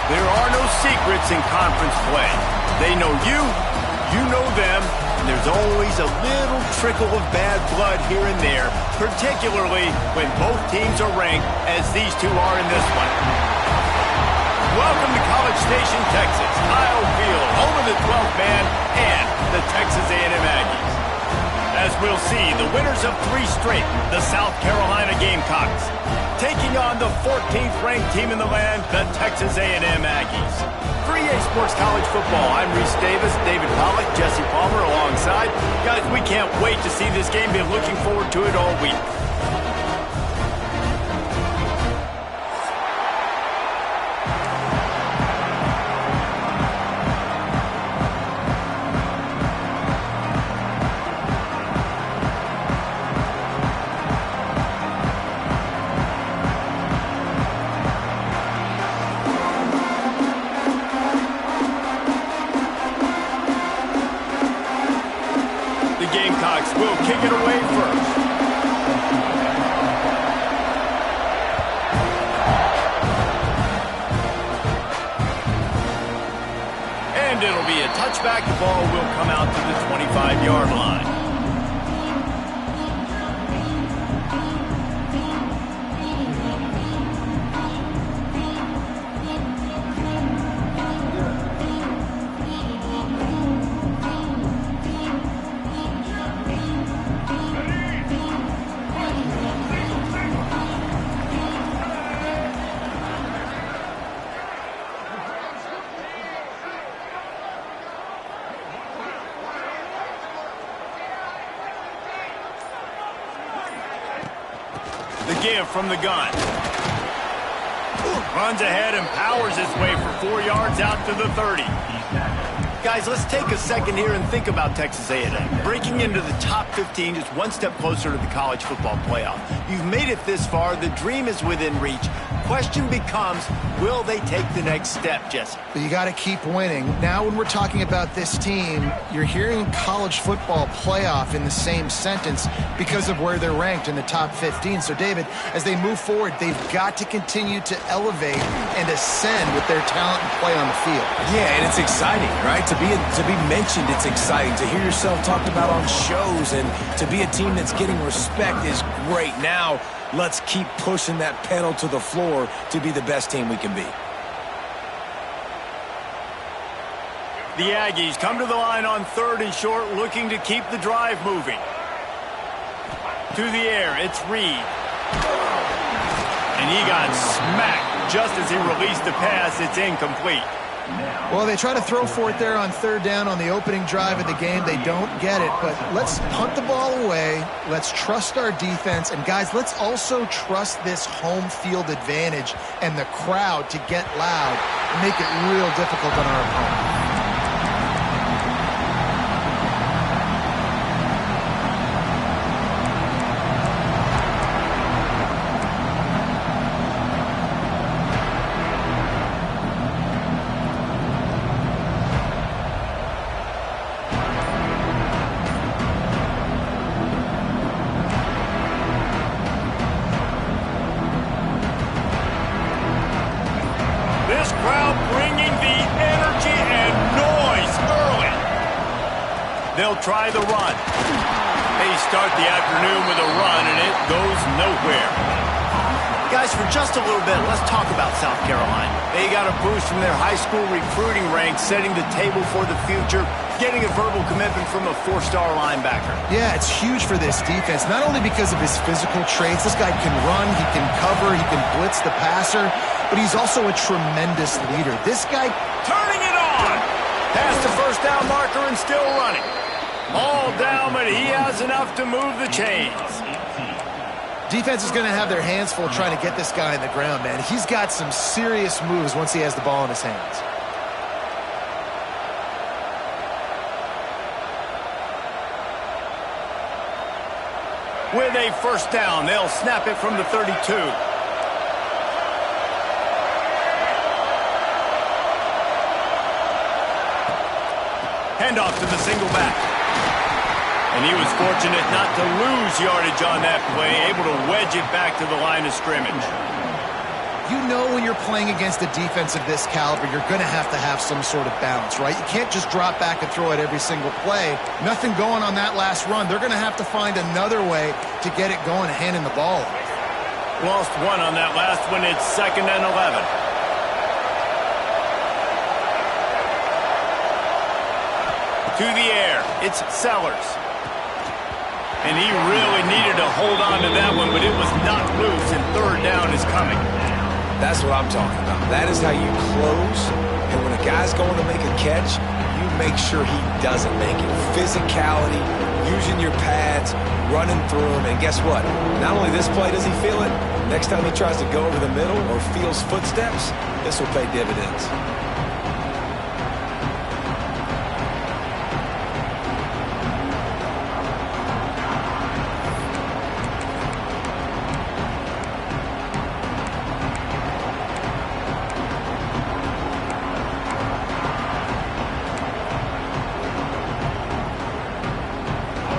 There are no secrets in conference play. They know you, you know them, and there's always a little trickle of bad blood here and there, particularly when both teams are ranked as these two are in this one. Welcome to College Station, Texas, Kyle Field, home of the 12th man and the Texas A&M Aggies. As we'll see, the winners of 3 straight, the South Carolina Gamecocks, taking on the 14th ranked team in the land, the Texas A&M Aggies. For EA Sports College Football, I'm Reese Davis, David Pollack, Jesse Palmer alongside. Guys, we can't wait to see this game. Been looking forward to it all week. Gamecocks will kick it away first. And it'll be a touchback. The ball will come out to the 25-yard line. The give from the gun. Runs ahead and powers his way for 4 yards out to the 30. Guys, let's take a second here and think about Texas A&M. Breaking into the top 15 is one step closer to the college football playoff. You've made it this far. The dream is within reach. Question becomes, will they take the next step, Jesse? But you got to keep winning. Now when we're talking about this team, you're hearing college football playoff in the same sentence because of where they're ranked in the top 15. So, David, as they move forward, they've got to continue to elevate and ascend with their talent and play on the field. Yeah, and it's exciting, right? To be mentioned, it's exciting. To hear yourself talked about on shows and to be a team that's getting respect is great. Now, let's keep pushing that pedal to the floor to be the best team we can be. The Aggies come to the line on 3rd and short, looking to keep the drive moving. To the air, it's Reed. And he got smacked just as he released the pass. It's incomplete. Well, they try to throw for it there on 3rd down on the opening drive of the game. They don't get it, but let's punt the ball away. Let's trust our defense. And, guys, let's also trust this home field advantage and the crowd to get loud and make it real difficult on our opponent. They'll try the run. They start the afternoon with a run, and it goes nowhere. Guys, for just a little bit, let's talk about South Carolina. They got a boost from their high school recruiting ranks, setting the table for the future, getting a verbal commitment from a 4-star linebacker. Yeah, it's huge for this defense, not only because of his physical traits. This guy can run, he can cover, he can blitz the passer, but he's also a tremendous leader. This guy turning it on. Past the first down marker and still running. All down, but he has enough to move the chains. Defense is going to have their hands full trying to get this guy on the ground, man. He's got some serious moves once he has the ball in his hands. With a first down, they'll snap it from the 32. Handoff to the single back. And he was fortunate not to lose yardage on that play, able to wedge it back to the line of scrimmage. You know when you're playing against a defense of this caliber, you're going to have some sort of balance, right? You can't just drop back and throw it every single play. Nothing going on that last run. They're going to have to find another way to get it going and handing the ball off. Lost one on that last one. It's 2nd and 11. To the air. It's Sellers. And he really needed to hold on to that one, but it was not loose, and 3rd down is coming. That's what I'm talking about. That is how you close. And when a guy's going to make a catch, you make sure he doesn't make it. Physicality, using your pads, running through him. And guess what? Not only this play does he feel it, next time he tries to go over the middle or feels footsteps, this will pay dividends.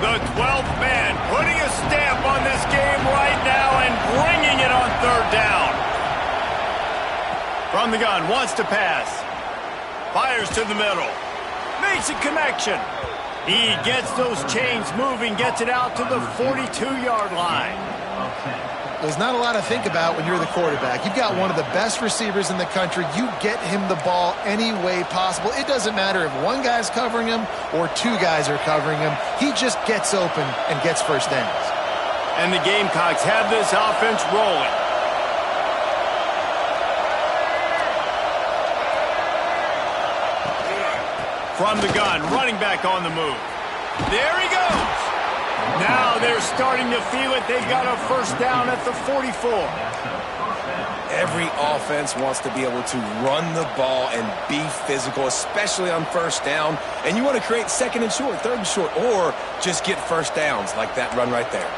The 12th man putting a stamp on this game right now and bringing it on 3rd down. From the gun, wants to pass. Fires to the middle. Makes a connection. He gets those chains moving, gets it out to the 42-yard line. There's not a lot to think about when you're the quarterback. You've got one of the best receivers in the country. You get him the ball any way possible. It doesn't matter if one guy's covering him or 2 guys are covering him. He just gets open and gets first downs. And the Gamecocks have this offense rolling. From the gun, running back on the move. There he goes. Now they're starting to feel it. They've got a first down at the 44. Every offense wants to be able to run the ball and be physical, especially on first down. And you want to create 2nd and short, 3rd and short, or just get first downs like that run right there.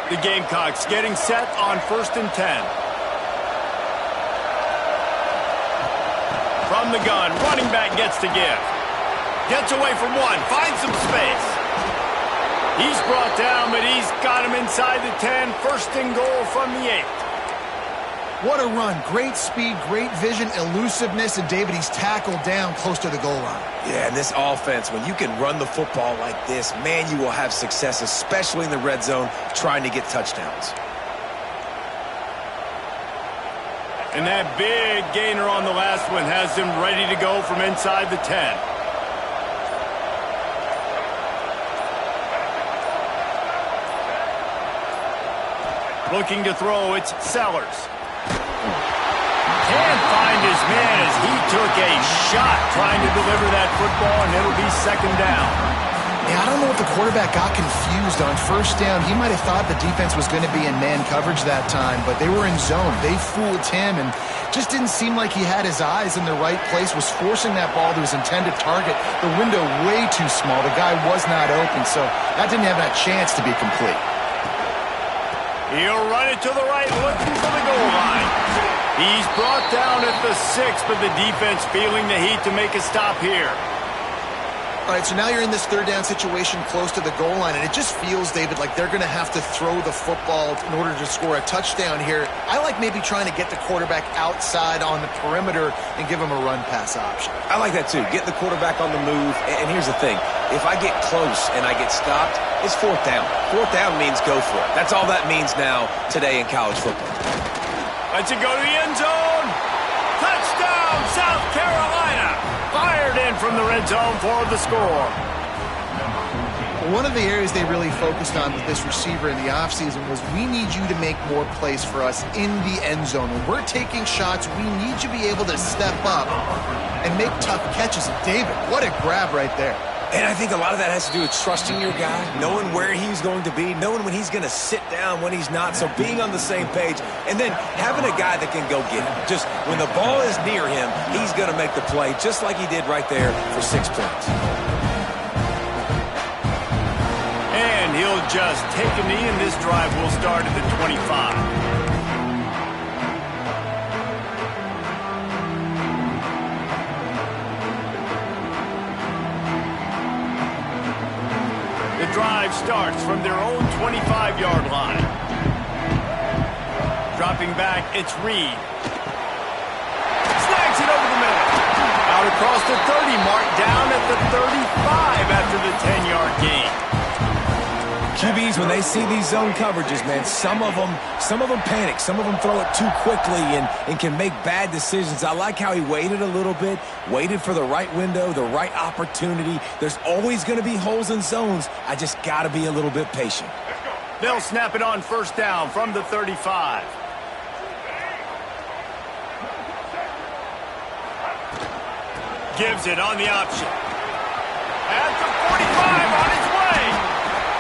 The Gamecocks getting set on 1st and 10. From the gun, running back gets to give. Gets away from one, finds some space. He's brought down, but he's got him inside the 10. 1st and goal from the 8. What a run. Great speed, great vision, elusiveness, and David, he's tackled down close to the goal line. Yeah, and this offense, when you can run the football like this, man, you will have success, especially in the red zone, trying to get touchdowns. And that big gainer on the last one has him ready to go from inside the 10. Looking to throw, it's Sellers. Can't find his man as he took a shot trying to deliver that football, and it'll be 2nd down. Yeah, I don't know if the quarterback got confused on first down. He might have thought the defense was going to be in man coverage that time, but they were in zone. They fooled him and just didn't seem like he had his eyes in the right place, was forcing that ball to his intended target. The window way too small. The guy was not open, so that didn't have that chance to be complete. He'll run it to the right, looking for the goal line. He's brought down at the 6, but the defense feeling the heat to make a stop here. All right, so now you're in this 3rd down situation close to the goal line, and it just feels, David, like they're going to have to throw the football in order to score a touchdown here. I like maybe trying to get the quarterback outside on the perimeter and give him a run-pass option. I like that, too. Get the quarterback on the move. And here's the thing. If I get close and I get stopped, it's 4th down. 4th down means go for it. That's all that means now today in college football. Let's it go to the end zone. Touchdown, South Carolina. Fired in from the red zone for the score. One of the areas they really focused on with this receiver in the offseason was we need you to make more plays for us in the end zone. When we're taking shots, we need you to be able to step up and make tough catches. And David, what a grab right there. And I think a lot of that has to do with trusting your guy, knowing where he's going to be, knowing when he's going to sit down, when he's not, so being on the same page, and then having a guy that can go get it. Just when the ball is near him, he's going to make the play, just like he did right there for 6 points. And he'll just take a knee, and this drive will start at the 25. Drive starts from their own 25-yard line. Dropping back, it's Reed. Snags it over the middle. Out across the 30 mark, down at the 35 after the 10-yard gain. QBs, when they see these zone coverages, man, some of them panic. Some of them throw it too quickly and can make bad decisions. I like how he waited a little bit, waited for the right window, the right opportunity. There's always going to be holes in zones. I just got to be a little bit patient. They'll snap it on first down from the 35. Gives it on the option. At the 45 on his way.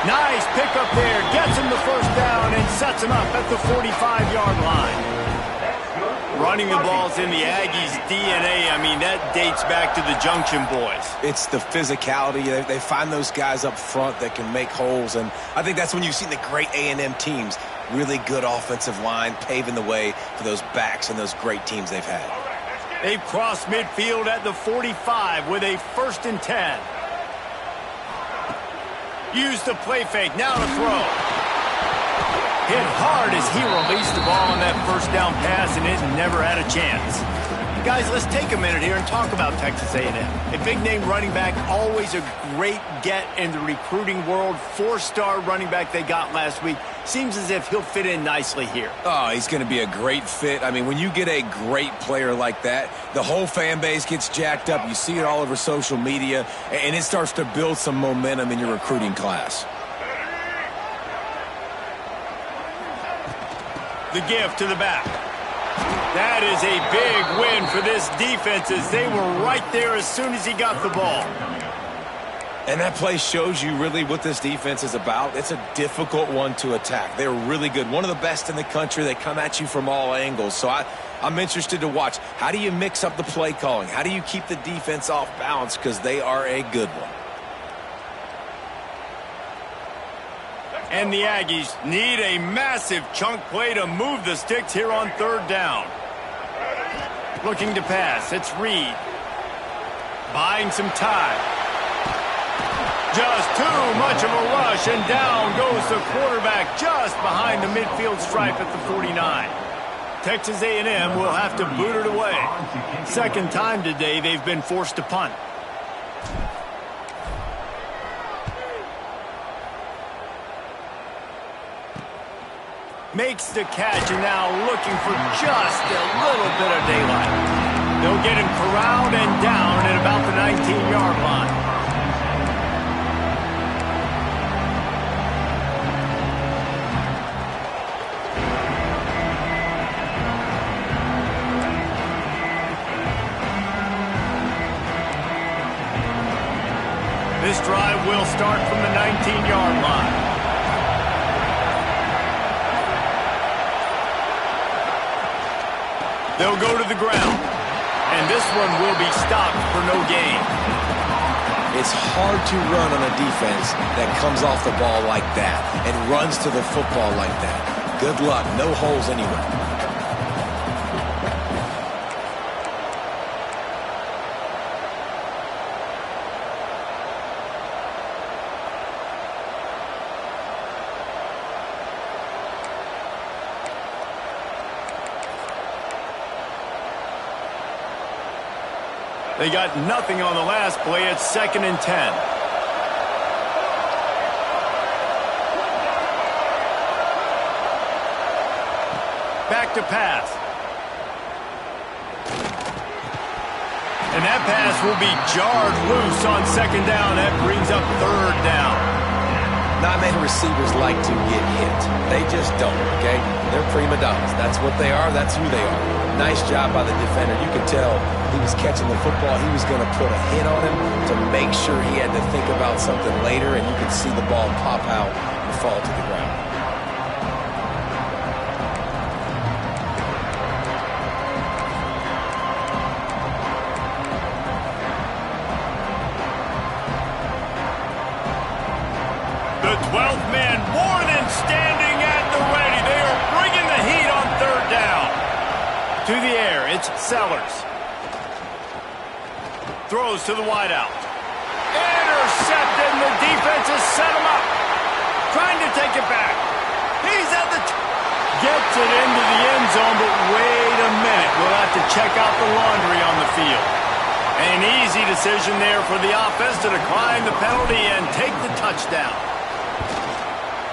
Nice pickup there. Gets him the first down and sets him up at the 45-yard line. Running the ball's in the Aggies' DNA. I mean, that dates back to the Junction Boys. It's the physicality. They find those guys up front that can make holes, and I think that's when you've seen the great A&M teams. Really good offensive line, paving the way for those backs and those great teams they've had. They've crossed midfield at the 45 with a 1st and 10. Use the play fake, now to throw. Hit hard as he released the ball on that first down pass, and it never had a chance. Guys, let's take a minute here and talk about Texas A&M. A big-name running back, always a great get in the recruiting world. 4-star running back they got last week. Seems as if he'll fit in nicely here. Oh, he's going to be a great fit. I mean, when you get a great player like that, the whole fan base gets jacked up. You see it all over social media, and it starts to build some momentum in your recruiting class. The give to the back. That is a big win for this defense as they were right there as soon as he got the ball. And that play shows you really what this defense is about. It's a difficult one to attack. They're really good. One of the best in the country. They come at you from all angles. So I'm interested to watch. How do you mix up the play calling? How do you keep the defense off balance? Because they are a good one. And the Aggies need a massive chunk play to move the sticks here on 3rd down. Looking to pass, it's Reed. Buying some time. Just too much of a rush, and down goes the quarterback just behind the midfield stripe at the 49. Texas A&M will have to boot it away. 2nd time today they've been forced to punt. Makes the catch, and now looking for just a little bit of daylight. They'll get him corralled and down at about the 19-yard line. This drive will start from the 19-yard line. They'll go to the ground, and this one will be stopped for no gain. It's hard to run on a defense that comes off the ball like that and runs to the football like that. Good luck. No holes anywhere. They got nothing on the last play. It's 2nd and 10. Back to pass. And that pass will be jarred loose on 2nd down. That brings up 3rd down. Not many receivers like to get hit. They just don't, okay? They're prima donnas. That's what they are. That's who they are. Nice job by the defender. You could tell he was catching the football. He was going to put a hit on him to make sure he had to think about something later, and you could see the ball pop out and fall to the ground. The 12th man more than standing at the ready. They are bringing the heat on 3rd down. To the air, it's Sellers. Throws to the wideout. Intercepted, and the defense has set him up. 3rd and 10. Trying to take it back. He's at the... Gets it into the end zone, but wait a minute. We'll have to check out the laundry on the field. An easy decision there for the offense to decline the penalty and take the touchdown.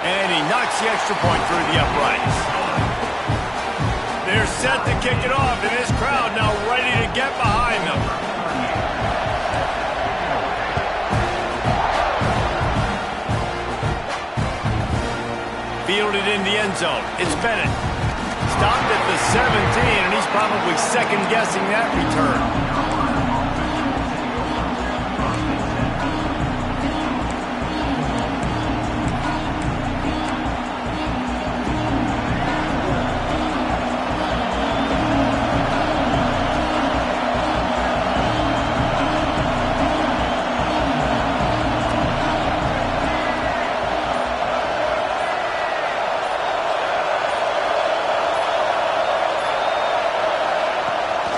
And he knocks the extra point through the uprights. They're set to kick it off, and this crowd now ready to get behind them. Fielded in the end zone. It's Bennett. Stopped at the 17, and he's probably second-guessing that return.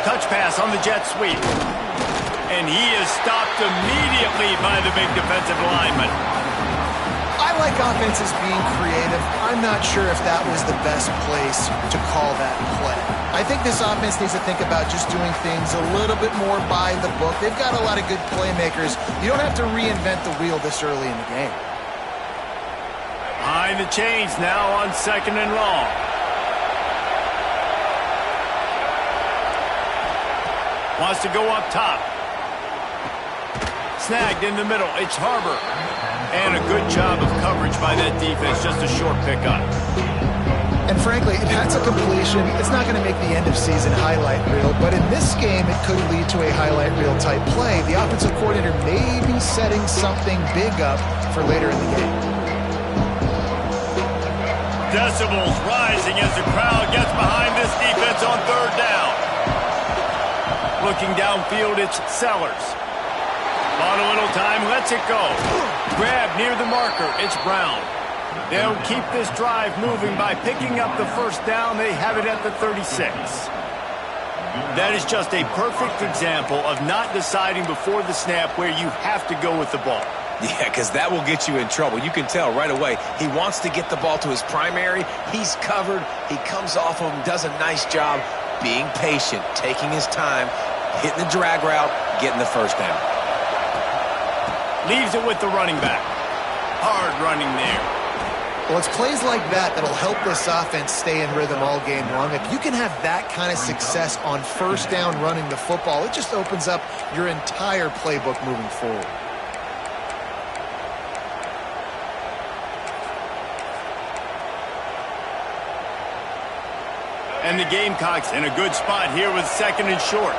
Touch pass on the jet sweep. And he is stopped immediately by the big defensive lineman. I like offenses being creative. I'm not sure if that was the best place to call that play. I think this offense needs to think about just doing things a little bit more by the book. They've got a lot of good playmakers. You don't have to reinvent the wheel this early in the game. Behind the chains now on 2nd and long. Wants to go up top. Snagged in the middle. It's Harbor. And a good job of coverage by that defense. Just a short pickup. And frankly, if that's a completion, it's not going to make the end-of-season highlight reel. But in this game, it could lead to a highlight reel type play. The offensive coordinator may be setting something big up for later in the game. Decibels rising as the crowd gets behind this defense on 3rd down. Looking downfield, it's Sellers. On a little time, lets it go. Grab near the marker, it's Brown. They'll keep this drive moving by picking up the 1st down. They have it at the 36. That is just a perfect example of not deciding before the snap where you have to go with the ball. Yeah, because that will get you in trouble. You can tell right away. He wants to get the ball to his primary. He's covered. He comes off of him, does a nice job being patient, taking his time, hitting the drag route, getting the 1st down. Leaves it with the running back. Hard running there. Well, it's plays like that that'll help this offense stay in rhythm all game long. If you can have that kind of success on 1st down running the football, it just opens up your entire playbook moving forward. And the Gamecocks in a good spot here with 2nd and short.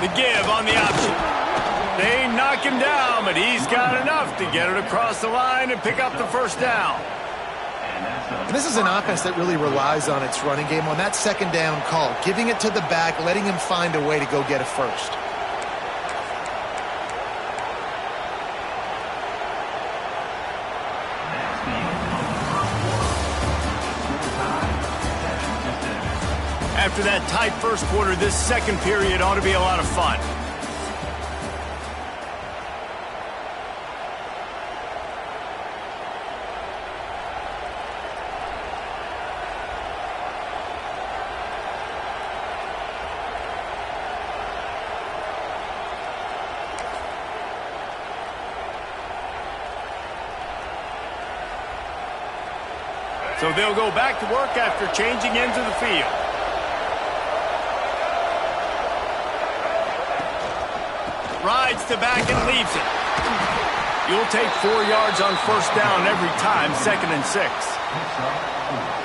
The give on the option. They knock him down, but he's got enough to get it across the line and pick up the 1st down. And this is an offense that really relies on its running game on that 2nd down call, giving it to the back, letting him find a way to go get a 1st. After that tight 1st quarter, this 2nd period ought to be a lot of fun. So they'll go back to work after changing into the field. Rides to back and leaves it. You'll take 4 yards on 1st down every time, 2nd and 6.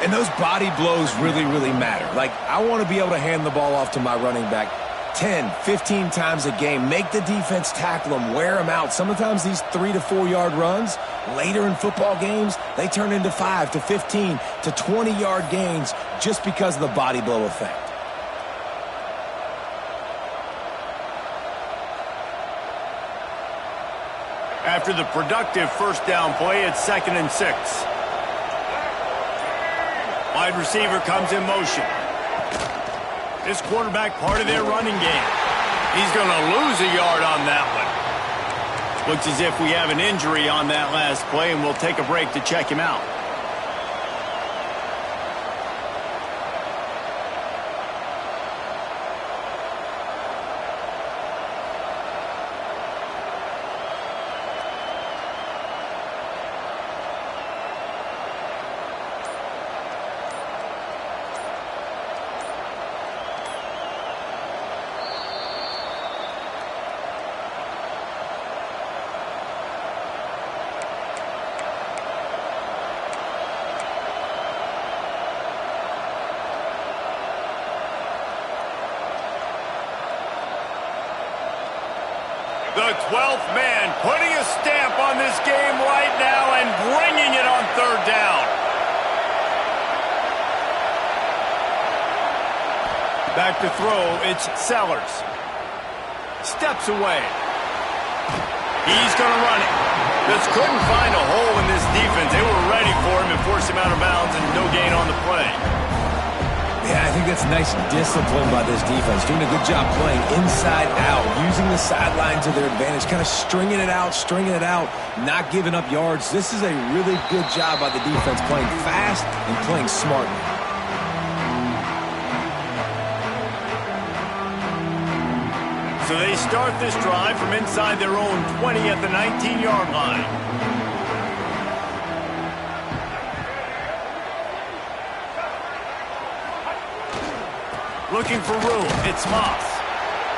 And those body blows really, really matter. Like, I want to be able to hand the ball off to my running back 10, 15 times a game. Make the defense tackle them, wear them out. Sometimes these 3 to 4 yard runs, later in football games, they turn into 5 to 15 to 20 yard gains just because of the body blow effect. After the productive 1st down play, it's 2nd and 6. Wide receiver comes in motion. This quarterback part of their running game. He's going to lose a yard on that one. Looks as if we have an injury on that last play, and we'll take a break to check him out. The 12th man putting a stamp on this game right now and bringing it on third down. Back to throw, it's Sellers. Steps away. He's going to run it. Just couldn't find a hole in this defense. They were ready for him and forced him out of bounds, and no gain on the play. Yeah, I think that's nice discipline by this defense. Doing a good job playing inside out, using the sideline to their advantage, kind of stringing it out, not giving up yards. This is a really good job by the defense, playing fast and playing smartly. So they start this drive from inside their own 20 at the 19-yard line. Looking for room, it's Moss.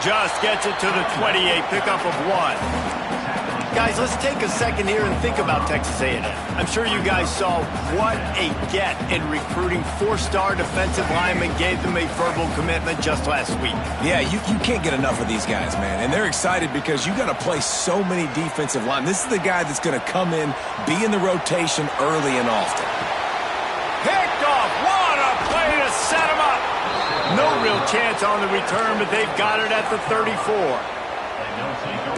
Just gets it to the 28, pickup of 1. Guys, let's take a second here and think about Texas A&M. I'm sure you guys saw what a get in recruiting. 4-star defensive linemen gave them a verbal commitment just last week. Yeah, you can't get enough of these guys, man. And they're excited because you got to play so many defensive linemen. This is the guy that's going to come in, be in the rotation early and often. Picked off. What a play to set him up. No real chance on the return, but they've got it at the 34.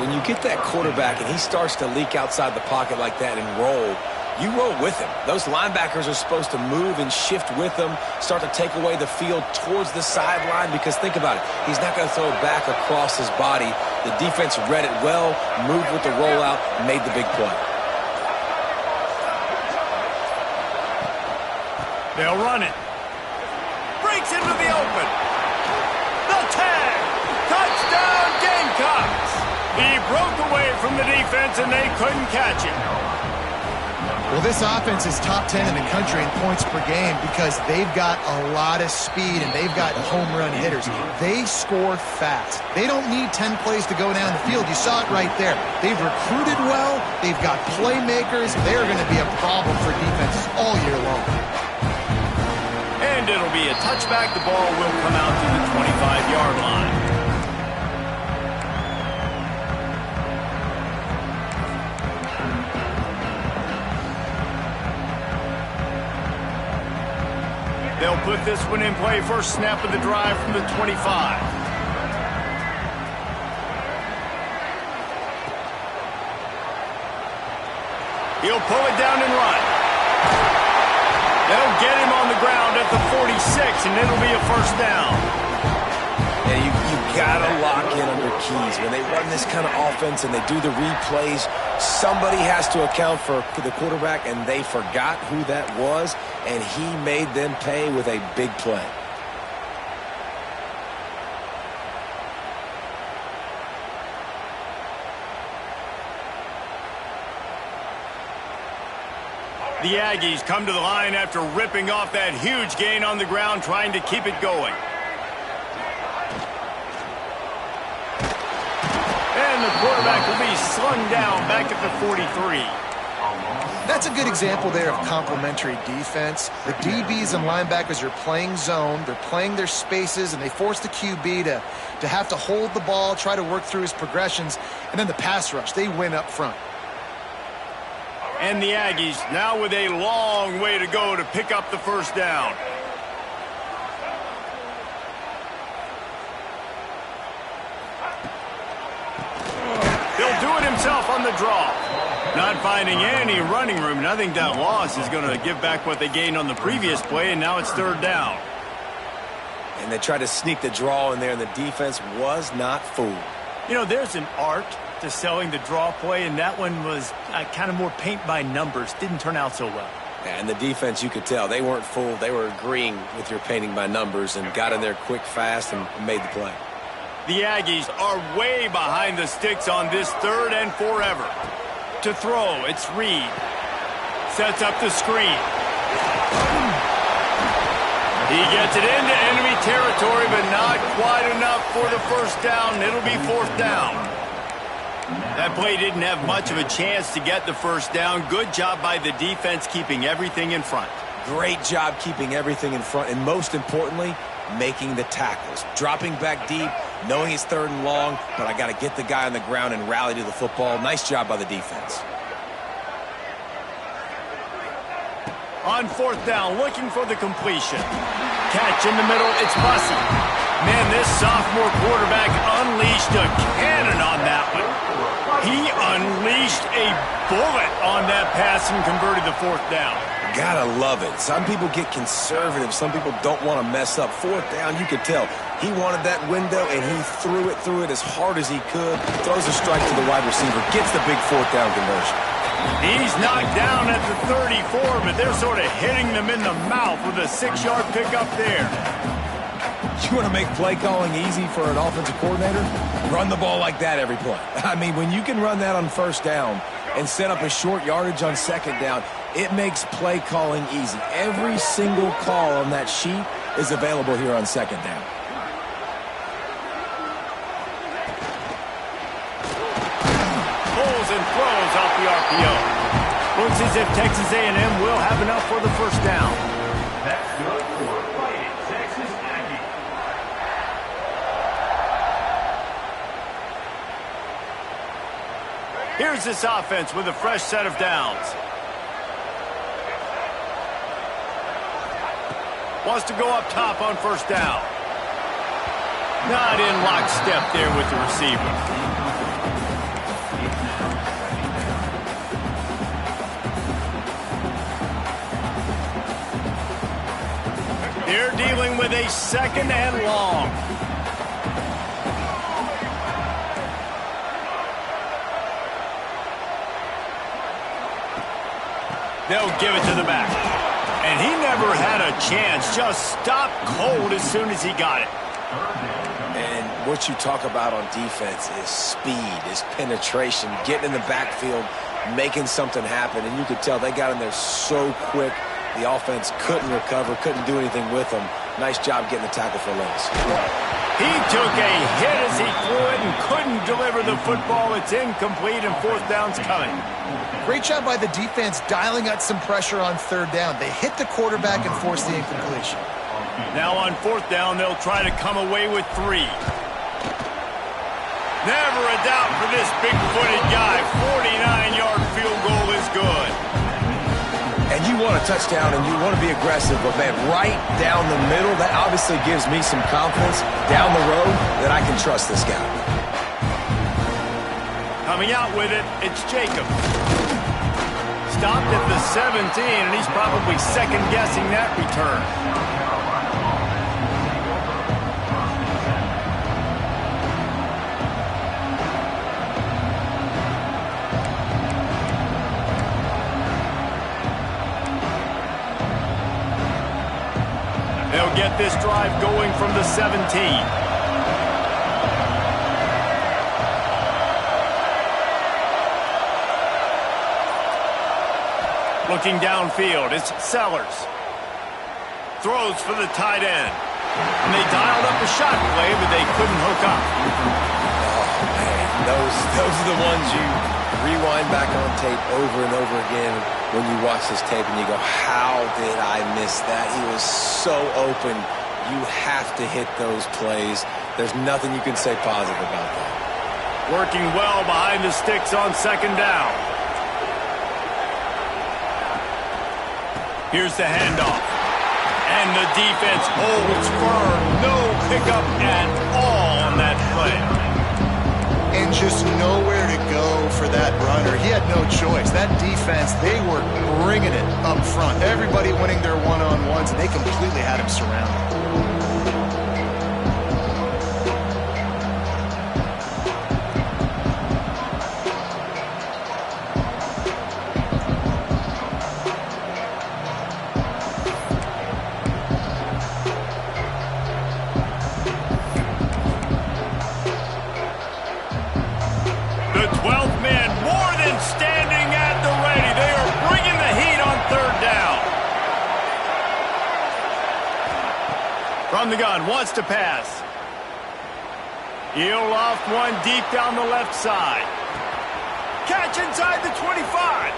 When you get that quarterback and he starts to leak outside the pocket like that and roll, you roll with him. Those linebackers are supposed to move and shift with him, start to take away the field towards the sideline, because think about it. He's not going to throw it back across his body. The defense read it well, moved with the rollout, made the big play. They'll run it. Breaks into the open. The tag. Touchdown, Gamecocks. He broke away from the defense, and they couldn't catch him. Well, this offense is top 10 in the country in points per game because they've got a lot of speed and they've got home run hitters. They score fast. They don't need 10 plays to go down the field. You saw it right there. They've recruited well. They've got playmakers. They're going to be a problem for defenses all year long. And it'll be a touchback. The ball will come out to the 25-yard line. They'll put this one in play. First snap of the drive from the 25. He'll pull it down and run. They'll get him on the ground at the 46, and it'll be a first down. Yeah, you gotta lock in under keys. When they run this kind of offense and they do the replays, somebody has to account for the quarterback, and they forgot who that was, and he made them pay with a big play. The Aggies come to the line after ripping off that huge gain on the ground, trying to keep it going. And the quarterback will be slung down back at the 43. That's a good example there of complementary defense. The DBs and linebackers are playing zone. They're playing their spaces, and they force the QB to have to hold the ball, try to work through his progressions, and then the pass rush. They win up front. And the Aggies now with a long way to go to pick up the first down. He'll do it himself on the draw. Not finding any running room, and I think that loss is going to give back what they gained on the previous play, and now it's third down. And they tried to sneak the draw in there, and the defense was not fooled. You know, there's an art to selling the draw play, and that one was kind of more paint by numbers. Didn't turn out so well. Yeah, and the defense, you could tell, they weren't fooled. They were agreeing with your painting by numbers and got in there quick, fast, and made the play. The Aggies are way behind the sticks on this 3rd and forever. To throw, it's Reed. Sets up the screen. He gets it into enemy territory, but not quite enough for the first down. It'll be 4th down. That play didn't have much of a chance to get the first down. Good job by the defense keeping everything in front. Great job keeping everything in front, and most importantly, making the tackles. Dropping back deep, knowing it's 3rd and long, but I got to get the guy on the ground and rally to the football. Nice job by the defense. On 4th down, looking for the completion. Catch in the middle, it's Bussey. Man, this sophomore quarterback unleashed a cannon on that one. He unleashed a bullet on that pass and converted the 4th down. Gotta love it. Some people get conservative. Some people don't want to mess up. 4th down, you could tell. He wanted that window, and he threw it as hard as he could. Throws a strike to the wide receiver. Gets the big 4th down conversion. He's knocked down at the 34, but they're sort of hitting them in the mouth with a 6-yard pickup there. You want to make play calling easy for an offensive coordinator? Run the ball like that every play. I mean, when you can run that on 1st down and set up a short yardage on 2nd down, it makes play calling easy. Every single call on that sheet is available here on 2nd down. Pulls and throws off the RPO. Looks as if Texas A&M will have enough for the first down. That's good for Fighting Texas Aggies. Here's this offense with a fresh set of downs. Wants to go up top on 1st down. Not in lockstep there with the receiver. They're dealing with a 2nd and long. They'll give it to the back. And he never had a chance. Just stopped cold as soon as he got it. And what you talk about on defense is speed, is penetration, getting in the backfield, making something happen. And you could tell they got in there so quick. The offense couldn't recover, couldn't do anything with them. Nice job getting the tackle for loss. He took a hit as he threw it and couldn't deliver the football. It's incomplete and 4th down's coming. Great job by the defense dialing out some pressure on 3rd down. They hit the quarterback and forced the incompletion. Now on 4th down, they'll try to come away with 3. Never a doubt for this big-footed guy. 49-yard field goal is good. And you want a touchdown and you want to be aggressive, but man, right down the middle, that obviously gives me some confidence down the road that I can trust this guy. Coming out with it, it's Jacob. Stopped at the 17, and he's probably second-guessing that return. They'll get this drive going from the 17. Looking downfield, it's Sellers. Throws for the tight end. And they dialed up a shot play, but they couldn't hook up. Oh, man, those are the ones you rewind back on tape over and over again when you watch this tape and you go, how did I miss that? He was so open. You have to hit those plays. There's nothing you can say positive about that. Working well behind the sticks on 2nd down. Here's the handoff. And the defense holds firm. No pickup at all on that play. And just nowhere to go for that runner. He had no choice. That defense, they were bringing it up front. Everybody winning their one-on-ones, and they completely had him surrounded. From the gun, wants to pass. He'll loft one deep down the left side. Catch inside the 25.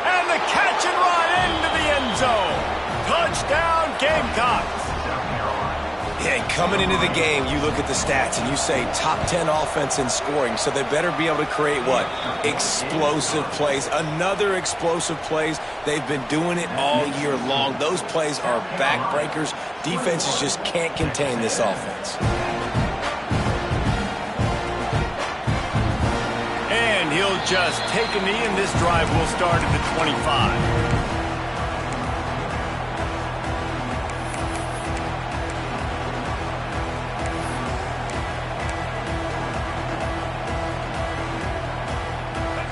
And the catch and run into the end zone. Touchdown, Gamecocks. Yeah, coming into the game, you look at the stats and you say top 10 offense in scoring, so they better be able to create what? Explosive plays. Another explosive plays. They've been doing it all year long. Those plays are backbreakers. Defenses just can't contain this offense. And he'll just take a knee, and this drive will start at the 25.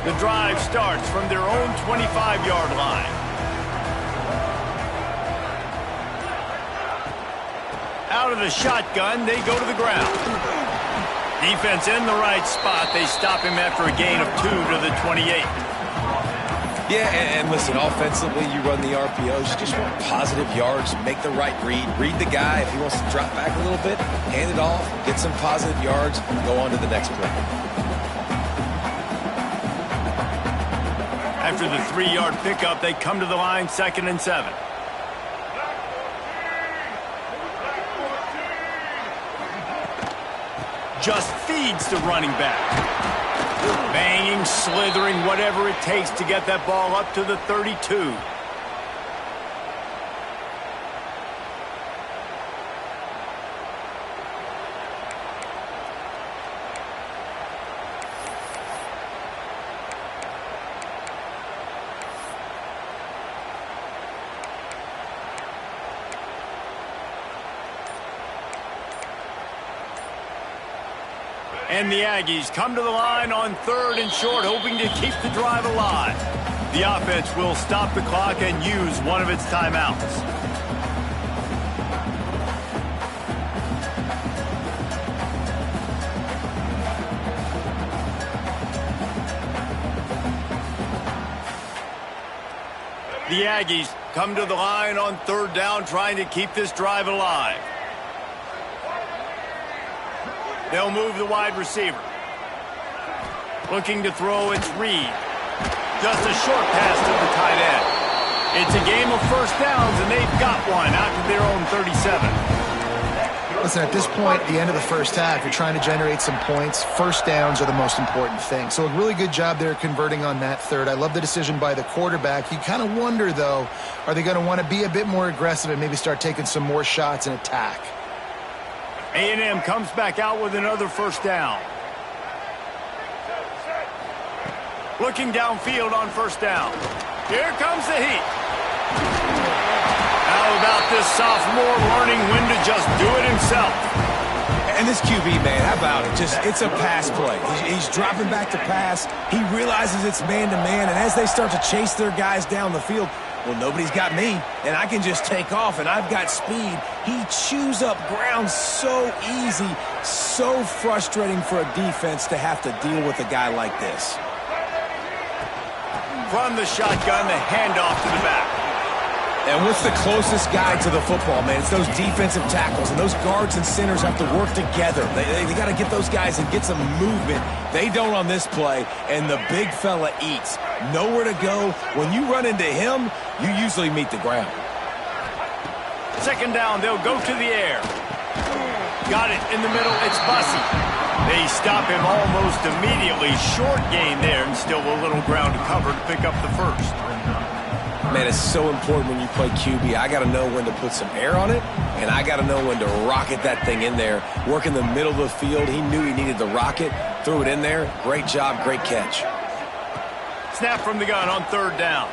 The drive starts from their own 25-yard line. Out of the shotgun, they go to the ground. Defense in the right spot. They stop him after a gain of 2 to the 28. Yeah, and listen, offensively, you run the RPOs. You just want positive yards, make the right read the guy. If he wants to drop back a little bit, hand it off, get some positive yards, go on to the next play. After the 3-yard pickup, they come to the line, 2nd and 7. Just feeds the running back. Banging, slithering, whatever it takes to get that ball up to the 32. And the Aggies come to the line on 3rd and short, hoping to keep the drive alive. The offense will stop the clock and use one of its timeouts. The Aggies come to the line on 3rd down, trying to keep this drive alive. They'll move the wide receiver. Looking to throw, it's Reed. Just a short pass to the tight end. It's a game of first downs, and they've got one out to their own 37. Listen, at this point, the end of the first half, you're trying to generate some points. First downs are the most important thing. So a really good job there converting on that 3rd. I love the decision by the quarterback. You kind of wonder, though, are they going to want to be a bit more aggressive and maybe start taking some more shots and attack? A&M comes back out with another first down. Looking downfield on first down. Here comes the heat. How about this sophomore learning when to just do it himself? And this QB, man, how about it? It's a pass play. He's dropping back to pass. He realizes it's man-to-man, and as they start to chase their guys down the field, well, nobody's got me, and I can just take off, and I've got speed. He chews up ground so easy, so frustrating for a defense to have to deal with a guy like this. From the shotgun, the handoff to the back. And what's the closest guy to the football, man? It's those defensive tackles, and those guards and centers have to work together. They got to get those guys and get some movement. They don't on this play, and the big fella eats. Nowhere to go. When you run into him, you usually meet the ground. 2nd down, they'll go to the air. Got it in the middle, it's Bussey. They stop him almost immediately. Short gain there, and still a little ground to cover to pick up the first. Man, it's so important when you play QB. I got to know when to put some air on it, and I got to know when to rocket that thing in there. Work in the middle of the field. He knew he needed the rocket, threw it in there. Great job, great catch. Snap from the gun on 3rd down.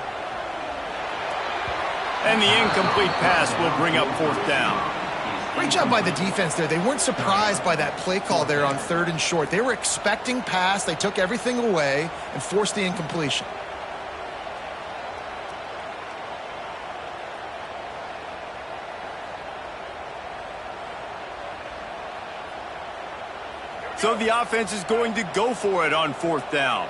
And the incomplete pass will bring up 4th down. Great job by the defense there. They weren't surprised by that play call there on 3rd and short. They were expecting pass. They took everything away and forced the incompletion. So the offense is going to go for it on 4th down.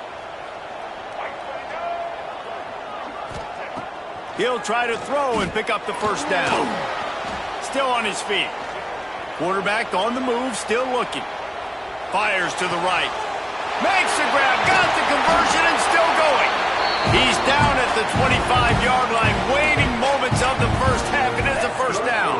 He'll try to throw and pick up the first down. Still on his feet. Quarterback on the move, still looking. Fires to the right. Makes the grab, got the conversion, and still going. He's down at the 25-yard line, waiting moments of the first half. It is a first down.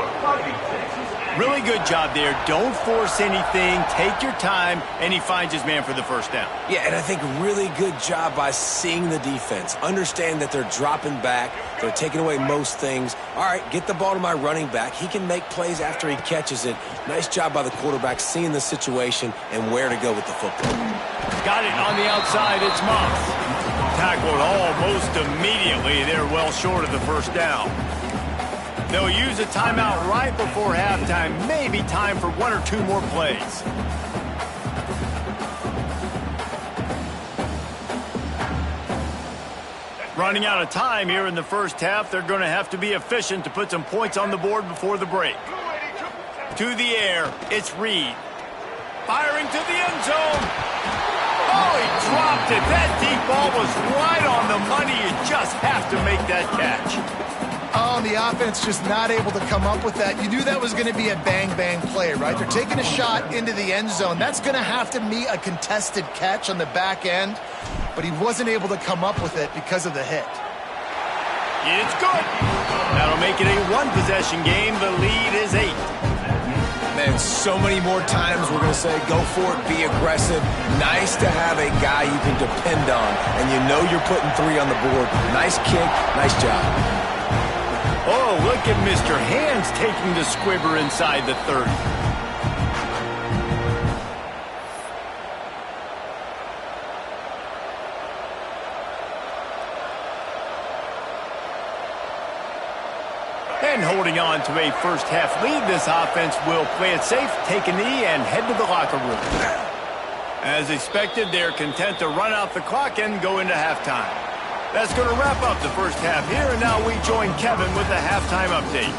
Really good job there. Don't force anything. Take your time, and he finds his man for the first down. Yeah, and I think really good job by seeing the defense. Understand that they're dropping back. They're taking away most things. All right, get the ball to my running back. He can make plays after he catches it. Nice job by the quarterback seeing the situation and where to go with the football. Got it on the outside. It's Moss. Tackled almost immediately. They're well short of the first down. They'll use a timeout right before halftime. Maybe time for one or two more plays. Running out of time here in the first half. They're going to have to be efficient to put some points on the board before the break. To the air, it's Reed. Firing to the end zone. Oh, he dropped it. That deep ball was right on the money. You just have to make that catch. Oh, the offense just not able to come up with that. You knew that was going to be a bang-bang play, right? They're taking a shot into the end zone. That's going to have to be a contested catch on the back end, but he wasn't able to come up with it because of the hit. It's good. That'll make it a one-possession game. The lead is 8. Man, so many more times we're going to say, go for it, be aggressive. Nice to have a guy you can depend on, and you know you're putting 3 on the board. Nice kick, nice job. Oh, look at Mr. Hands taking the squibber inside the 30. And holding on to a first-half lead, this offense will play it safe, take a knee, and head to the locker room. As expected, they're content to run out the clock and go into halftime. That's going to wrap up the first half here, and now we join Kevin with the halftime update.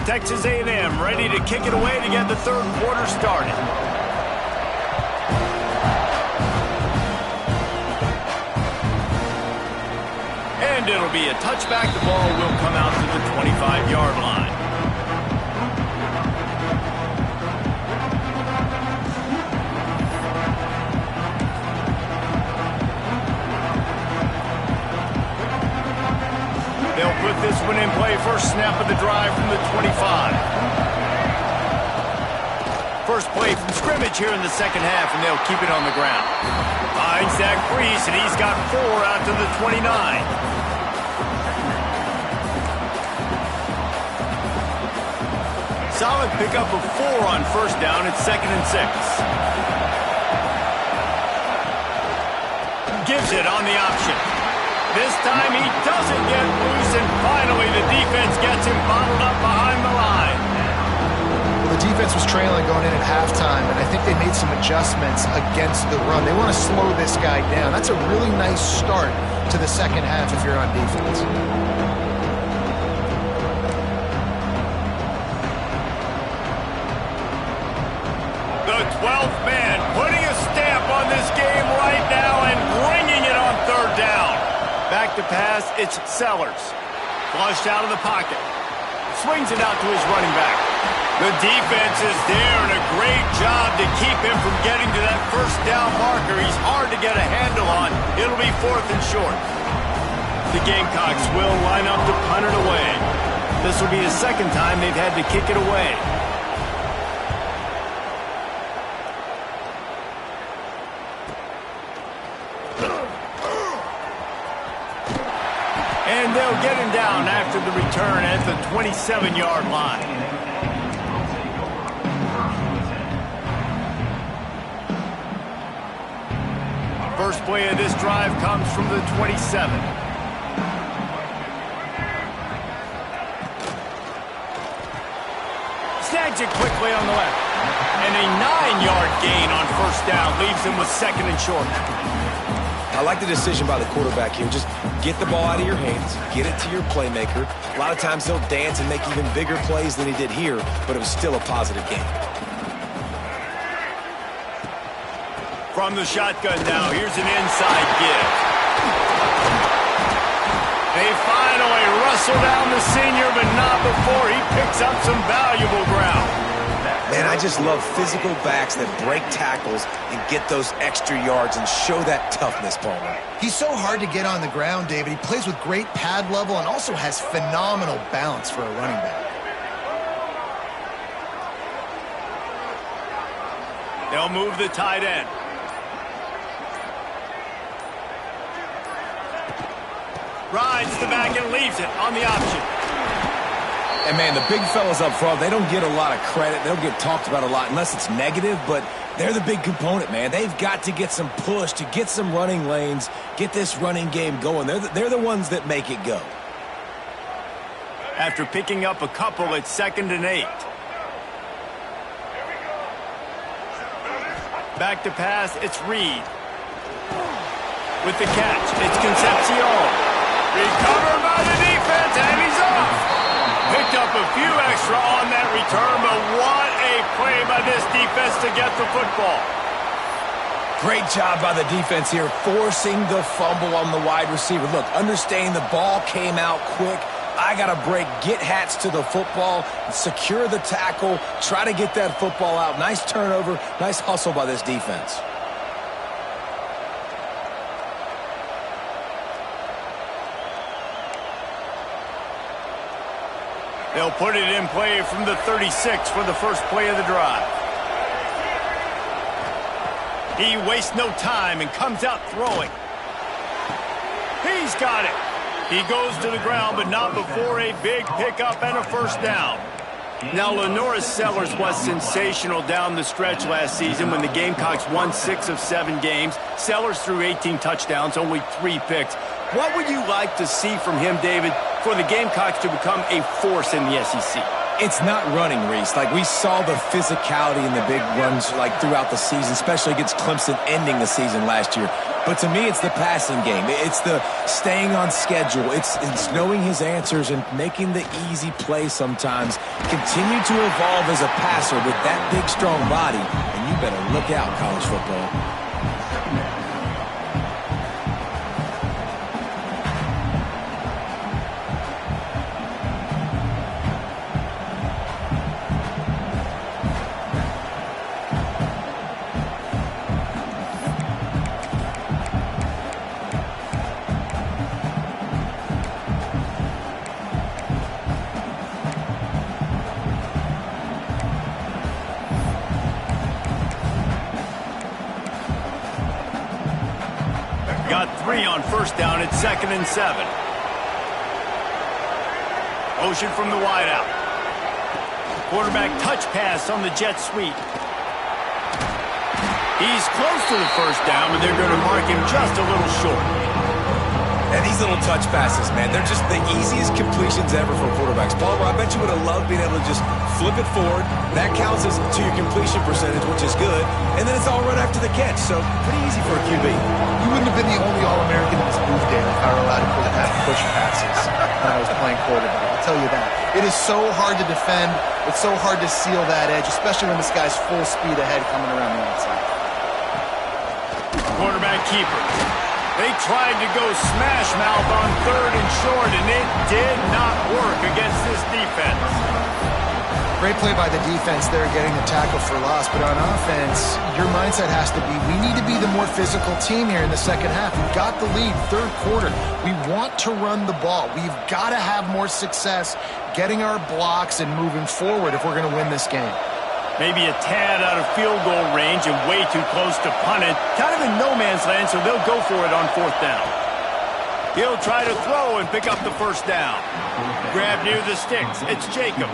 Texas A&M ready to kick it away to get the third quarter started. And it'll be a touchback. The ball will come out to the 25-yard line. They'll put this one in play. First snap of the drive from the 25. First play from scrimmage here in the second half, and they'll keep it on the ground. Finds that crease, and he's got 4 out to the 29. Solid pickup of 4 on first down. It's 2nd and 6. Gives it on the option. This time he doesn't get loose, and finally the defense gets him bottled up behind the line. Well, the defense was trailing going in at halftime, and I think they made some adjustments against the run. They want to slow this guy down. That's a really nice start to the second half if you're on defense. The 12th man putting a stamp on this game right now and bringing it on third down. Back to pass, it's Sellers. Flushed out of the pocket. Swings it out to his running back. The defense is there, and a great job to keep him from getting to that first down marker. He's hard to get a handle on. It'll be 4th and short. The Gamecocks will line up to punt it away. This will be the second time they've had to kick it away. And they'll get him down after the return at the 27-yard line. First play of this drive comes from the 27. Snags it quickly on the left. And a 9-yard gain on first down leaves him with 2nd and short. I like the decision by the quarterback here. Just get the ball out of your hands, get it to your playmaker. A lot of times he'll dance and make even bigger plays than he did here, but it was still a positive game. From the shotgun now, here's an inside give. They finally wrestle down the senior, but not before he picks up some valuable ground. Man, I just love physical backs that break tackles and get those extra yards and show that toughness, Palmer. He's so hard to get on the ground, David. He plays with great pad level and also has phenomenal balance for a running back. They'll move the tight end. Rides the back and leaves it on the option. And, man, the big fellas up front, they don't get a lot of credit. They don't get talked about a lot unless it's negative, but they're the big component, man. They've got to get some push, to get some running lanes, get this running game going. They're the ones that make it go. After picking up a couple, it's 2nd and 8. Back to pass, it's Reed. With the catch, it's Concepcion. Recovered by the defense, and he's off. Picked up a few extra on that return, but what a play by this defense to get the football. Great job by the defense here, forcing the fumble on the wide receiver. Look, understanding the ball came out quick. I got to break, get hats to the football, secure the tackle, try to get that football out. Nice turnover, nice hustle by this defense. They'll put it in play from the 36 for the first play of the drive. He wastes no time and comes out throwing. He's got it. He goes to the ground, but not before a big pickup and a first down. Now, Lenora Sellers was sensational down the stretch last season when the Gamecocks won 6 of 7 games. Sellers threw 18 touchdowns, only 3 picks. What would you like to see from him, David, for the Gamecocks to become a force in the SEC? It's not running, Reese. Like, we saw the physicality in the big runs, like, throughout the season, especially against Clemson ending the season last year. But to me, it's the passing game. It's the staying on schedule. It's knowing his answers and making the easy play sometimes. Continue to evolve as a passer with that big, strong body, and you better look out, college football. Got 3 on first down at 2nd and 7. Motion from the wideout. Quarterback touch pass on the jet sweep. He's close to the first down, but they're going to mark him just a little short. And these little touch passes, man, they're just the easiest completions ever for quarterbacks. Palmer, I bet you would have loved being able to just flip it forward. That counts as to your completion percentage, which is good. And then it's all right after the catch, so pretty easy for a QB. You wouldn't have been the only All-American in this move, Dave, if I were allowed to have push passes when I was playing quarterback. I'll tell you that. It is so hard to defend. It's so hard to seal that edge, especially when this guy's full speed ahead coming around the outside. Quarterback keeper. They tried to go smash mouth on 3rd and short, and it did not work against this defense. Great play by the defense there, getting the tackle for loss. But on offense, your mindset has to be, we need to be the more physical team here in the second half. We've got the lead, 3rd quarter. We want to run the ball. We've got to have more success getting our blocks and moving forward if we're going to win this game. Maybe a tad out of field goal range and way too close to punt it. Kind of in no man's land, so they'll go for it on 4th down. He'll try to throw and pick up the first down. Grab near the sticks. It's Jacobs.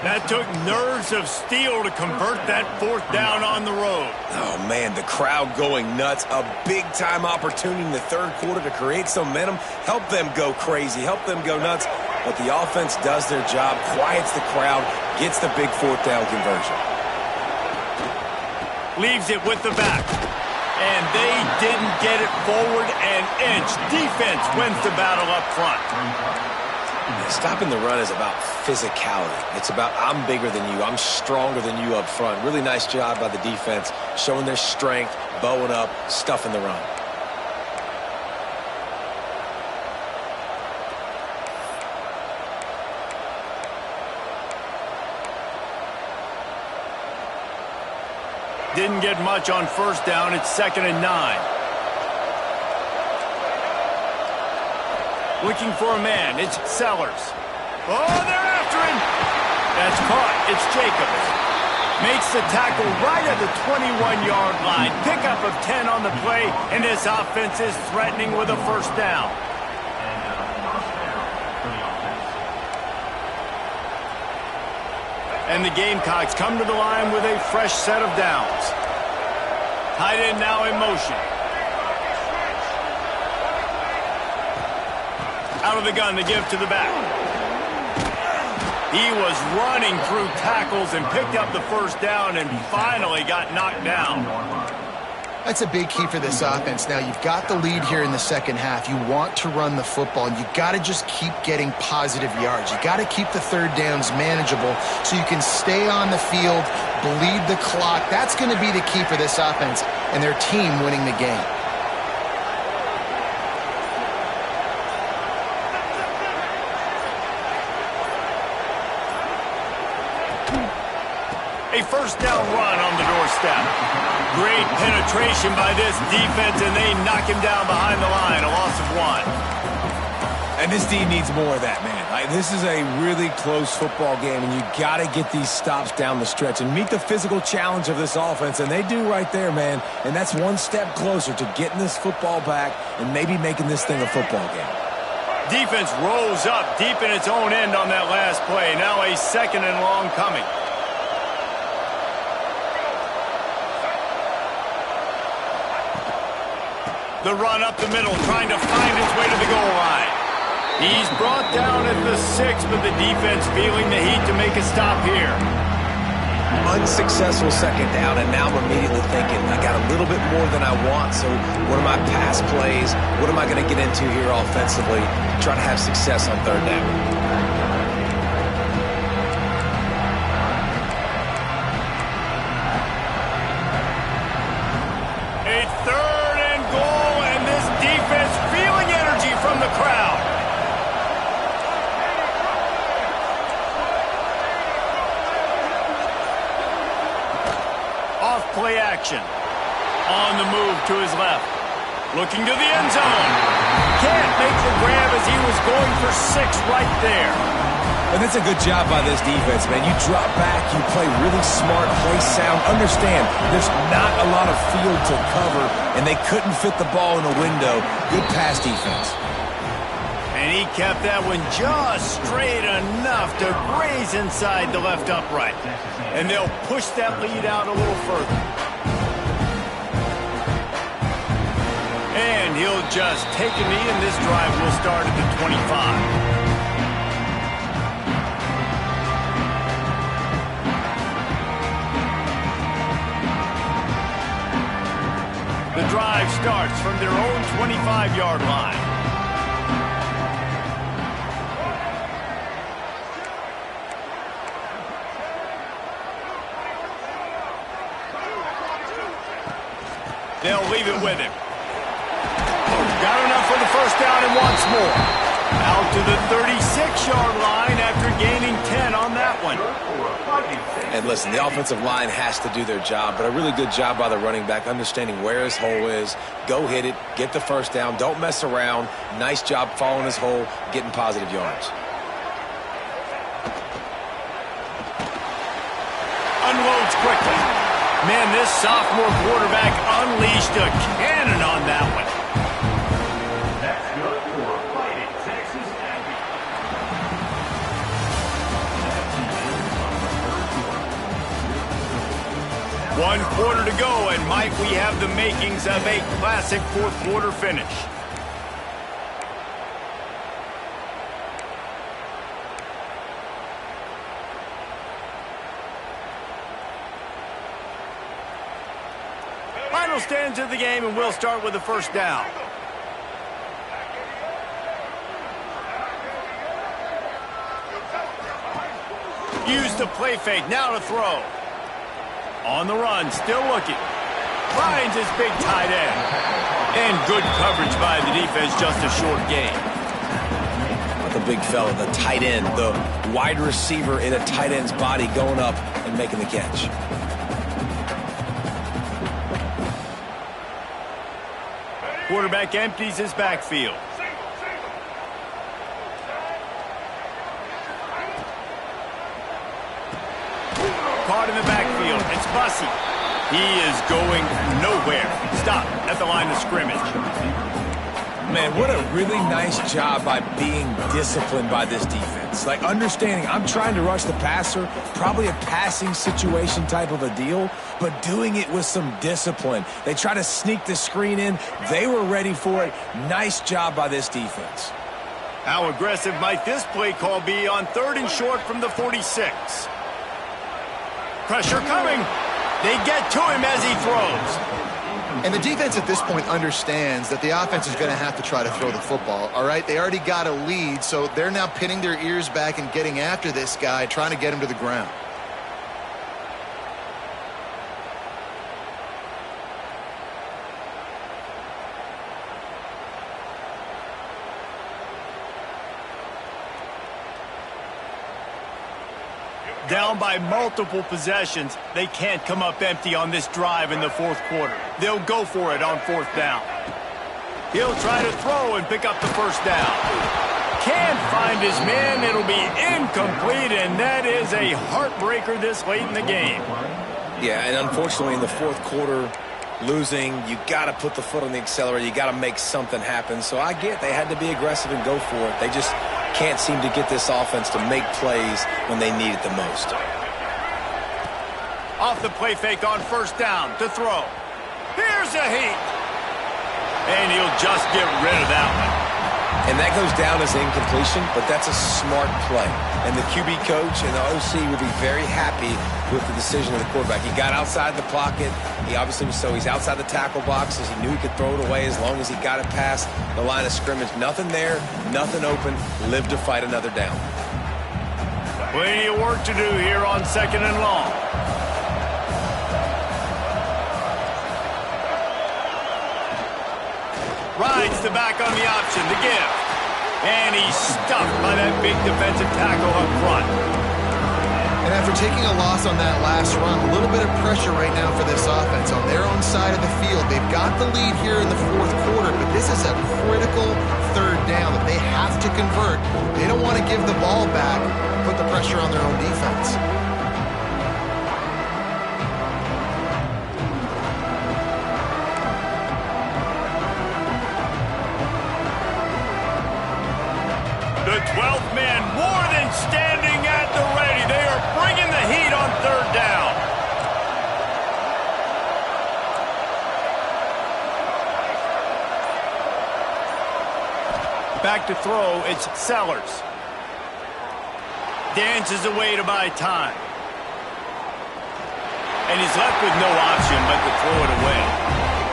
That took nerves of steel to convert that 4th down on the road. Oh, man, the crowd going nuts. A big-time opportunity in the 3rd quarter to create some momentum. Help them go crazy. Help them go nuts. But the offense does their job, quiets the crowd, gets the big 4th down conversion. Leaves it with the back. And they didn't get it forward an inch. Defense wins the battle up front. Stopping the run is about physicality. It's about I'm bigger than you. I'm stronger than you up front. Really nice job by the defense, showing their strength, bowing up, stuffing the run. Didn't get much on first down. It's 2nd and 9. Looking for a man. It's Sellers. Oh, they're after him. That's caught. It's Jacobs. Makes the tackle right at the 21-yard line. Pickup of 10 on the play, and this offense is threatening with a first down. And the Gamecocks come to the line with a fresh set of downs. Tight end now in motion. Out of the gun to give to the back. He was running through tackles and picked up the first down and finally got knocked down. That's a big key for this offense. Now, you've got the lead here in the second half. You want to run the football, and you got to just keep getting positive yards. You got to keep the third downs manageable so you can stay on the field, bleed the clock. That's going to be the key for this offense and their team winning the game. A first down run on the doorstep. Great penetration by this defense, and they knock him down behind the line. A loss of 1. And this team needs more of that, man. This is a really close football game, and you got to get these stops down the stretch and meet the physical challenge of this offense, and they do right there, man. And that's one step closer to getting this football back and maybe making this thing a football game. Defense rose up deep in its own end on that last play. Now a 2nd and long coming. The run up the middle, trying to find his way to the goal line. He's brought down at the 6, but the defense feeling the heat to make a stop here. Unsuccessful second down, and now I'm immediately thinking, I got a little bit more than I want, so what are my pass plays? What am I going to get into here offensively? Try to have success on third down. A 3rd and goal, and this defense feeling energy from the crowd. Off play action. On the move to his left. Looking to the end zone. Can't make the grab as he was going for 6 right there. And that's a good job by this defense, man. You drop back, you play really smart, play sound. Understand, there's not a lot of field to cover, and they couldn't fit the ball in a window. Good pass defense. And he kept that one just straight enough to graze inside the left upright. And they'll push that lead out a little further. And he'll just take a knee, and this drive will start at the 25. The drive starts from their own 25-yard line. They'll leave it with him. Got enough for the first down and wants more. Out to the 36-yard line after gaining 10 on that one. And listen, the offensive line has to do their job, but a really good job by the running back, understanding where his hole is. Go hit it, get the first down, don't mess around. Nice job following his hole, getting positive yards. Unloads quickly. Man, this sophomore quarterback unleashed a cannon on that one. That's good for Fighting Texas Aggies. 1 quarter to go, and Mike, we have the makings of a classic fourth quarter finish. Final stands of the game, and we'll start with the first down. Use the play fake, now to throw. On the run, still looking. Finds his big tight end. And good coverage by the defense, just a short gain. The big fella, the tight end, the wide receiver in a tight end's body going up and making the catch. Quarterback empties his backfield. Caught in the backfield. It's Bussey. He is going nowhere. Stop at the line of scrimmage. Man, what a really nice job by being disciplined by this defense. Like, understanding I'm trying to rush the passer, probably a passing situation type of a deal, but doing it with some discipline. They try to sneak the screen in. They were ready for it. Nice job by this defense. How aggressive might this play call be on 3rd and short from the 46? Pressure coming. They get to him as he throws. And the defense at this point understands that the offense is going to have to try to throw the football, all right? They already got a lead, so they're now pinning their ears back and getting after this guy, trying to get him to the ground. Down by multiple possessions, they can't come up empty on this drive in the 4th quarter. They'll go for it on 4th down. He'll try to throw and pick up the first down. Can't find his man. It'll be incomplete, and that is a heartbreaker this late in the game. Yeah, and unfortunately in the 4th quarter, losing, you got to put the foot on the accelerator. You got to make something happen. So I get they had to be aggressive and go for it. They just can't seem to get this offense to make plays when they need it the most. Off the play fake on 1st down to throw. Here's a heat. And he'll just get rid of that one. And that goes down as incompletion, but that's a smart play. And the QB coach and the OC will be very happy with the decision of the quarterback. He got outside the pocket. He obviously was so he's outside the tackle boxes. He knew he could throw it away as long as he got it past the line of scrimmage. Nothing there, nothing open. Live to fight another down. Plenty of work to do here on 2nd and long. Rides the back on the option, the give. And he's stuffed by that big defensive tackle up front. And after taking a loss on that last run, a little bit of pressure right now for this offense on their own side of the field. They've got the lead here in the 4th quarter, but this is a critical 3rd down that they have to convert. They don't want to give the ball back, put the pressure on their own defense. The 12th man more than standing at the ready. They are bringing the heat on 3rd down. Back to throw, it's Sellers. Dances away to buy time. And he's left with no option but to throw it away.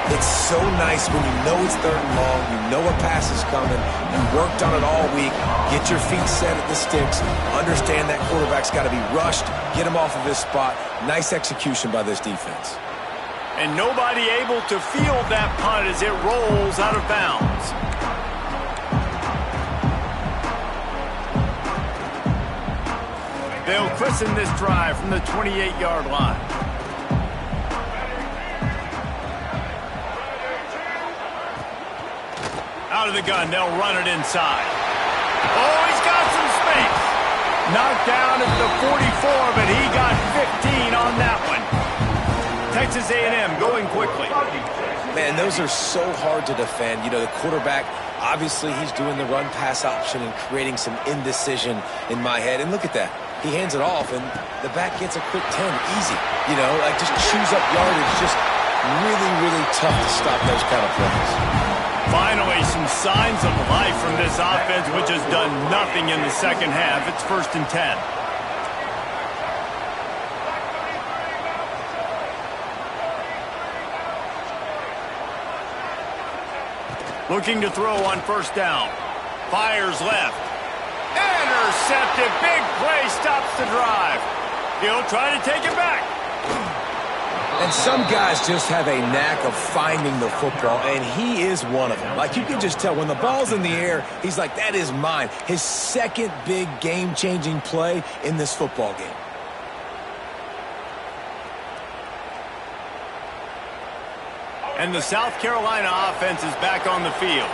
It's so nice when you know it's 3rd and long, you know a pass is coming, you worked on it all week, get your feet set at the sticks, understand that quarterback's got to be rushed, get him off of his spot. Nice execution by this defense. And nobody able to field that punt as it rolls out of bounds. They'll christen this drive from the 28-yard line. Out of the gun, they'll run it inside. Oh, he's got some space. Knocked down at the 44, but he got 15 on that one. Texas A&M going quickly. Man, those are so hard to defend. You know, the quarterback, obviously he's doing the run-pass option and creating some indecision in my head. And look at that. He hands it off, and the back gets a quick 10. Easy. You know, like just chews up yardage. Just really, really tough to stop those kind of plays. Finally, some signs of life from this offense, which has done nothing in the 2nd half. It's 1st and 10. Looking to throw on first down. Fires left. Intercepted. Big play stops the drive. He'll try to take it back. And some guys just have a knack of finding the football, and he is one of them. Like, you can just tell when the ball's in the air, he's like, that is mine. His second big game-changing play in this football game. And the South Carolina offense is back on the field.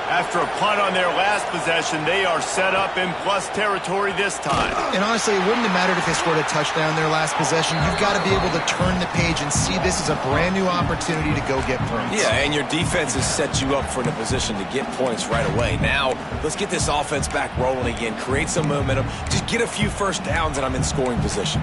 After a punt on their last possession, they are set up in plus territory this time. And honestly, it wouldn't have mattered if they scored a touchdown their last possession. You've got to be able to turn the page and see this as a brand new opportunity to go get points. Yeah, and your defense has set you up for the position to get points right away. Now, let's get this offense back rolling again, create some momentum, just get a few first downs, and I'm in scoring position.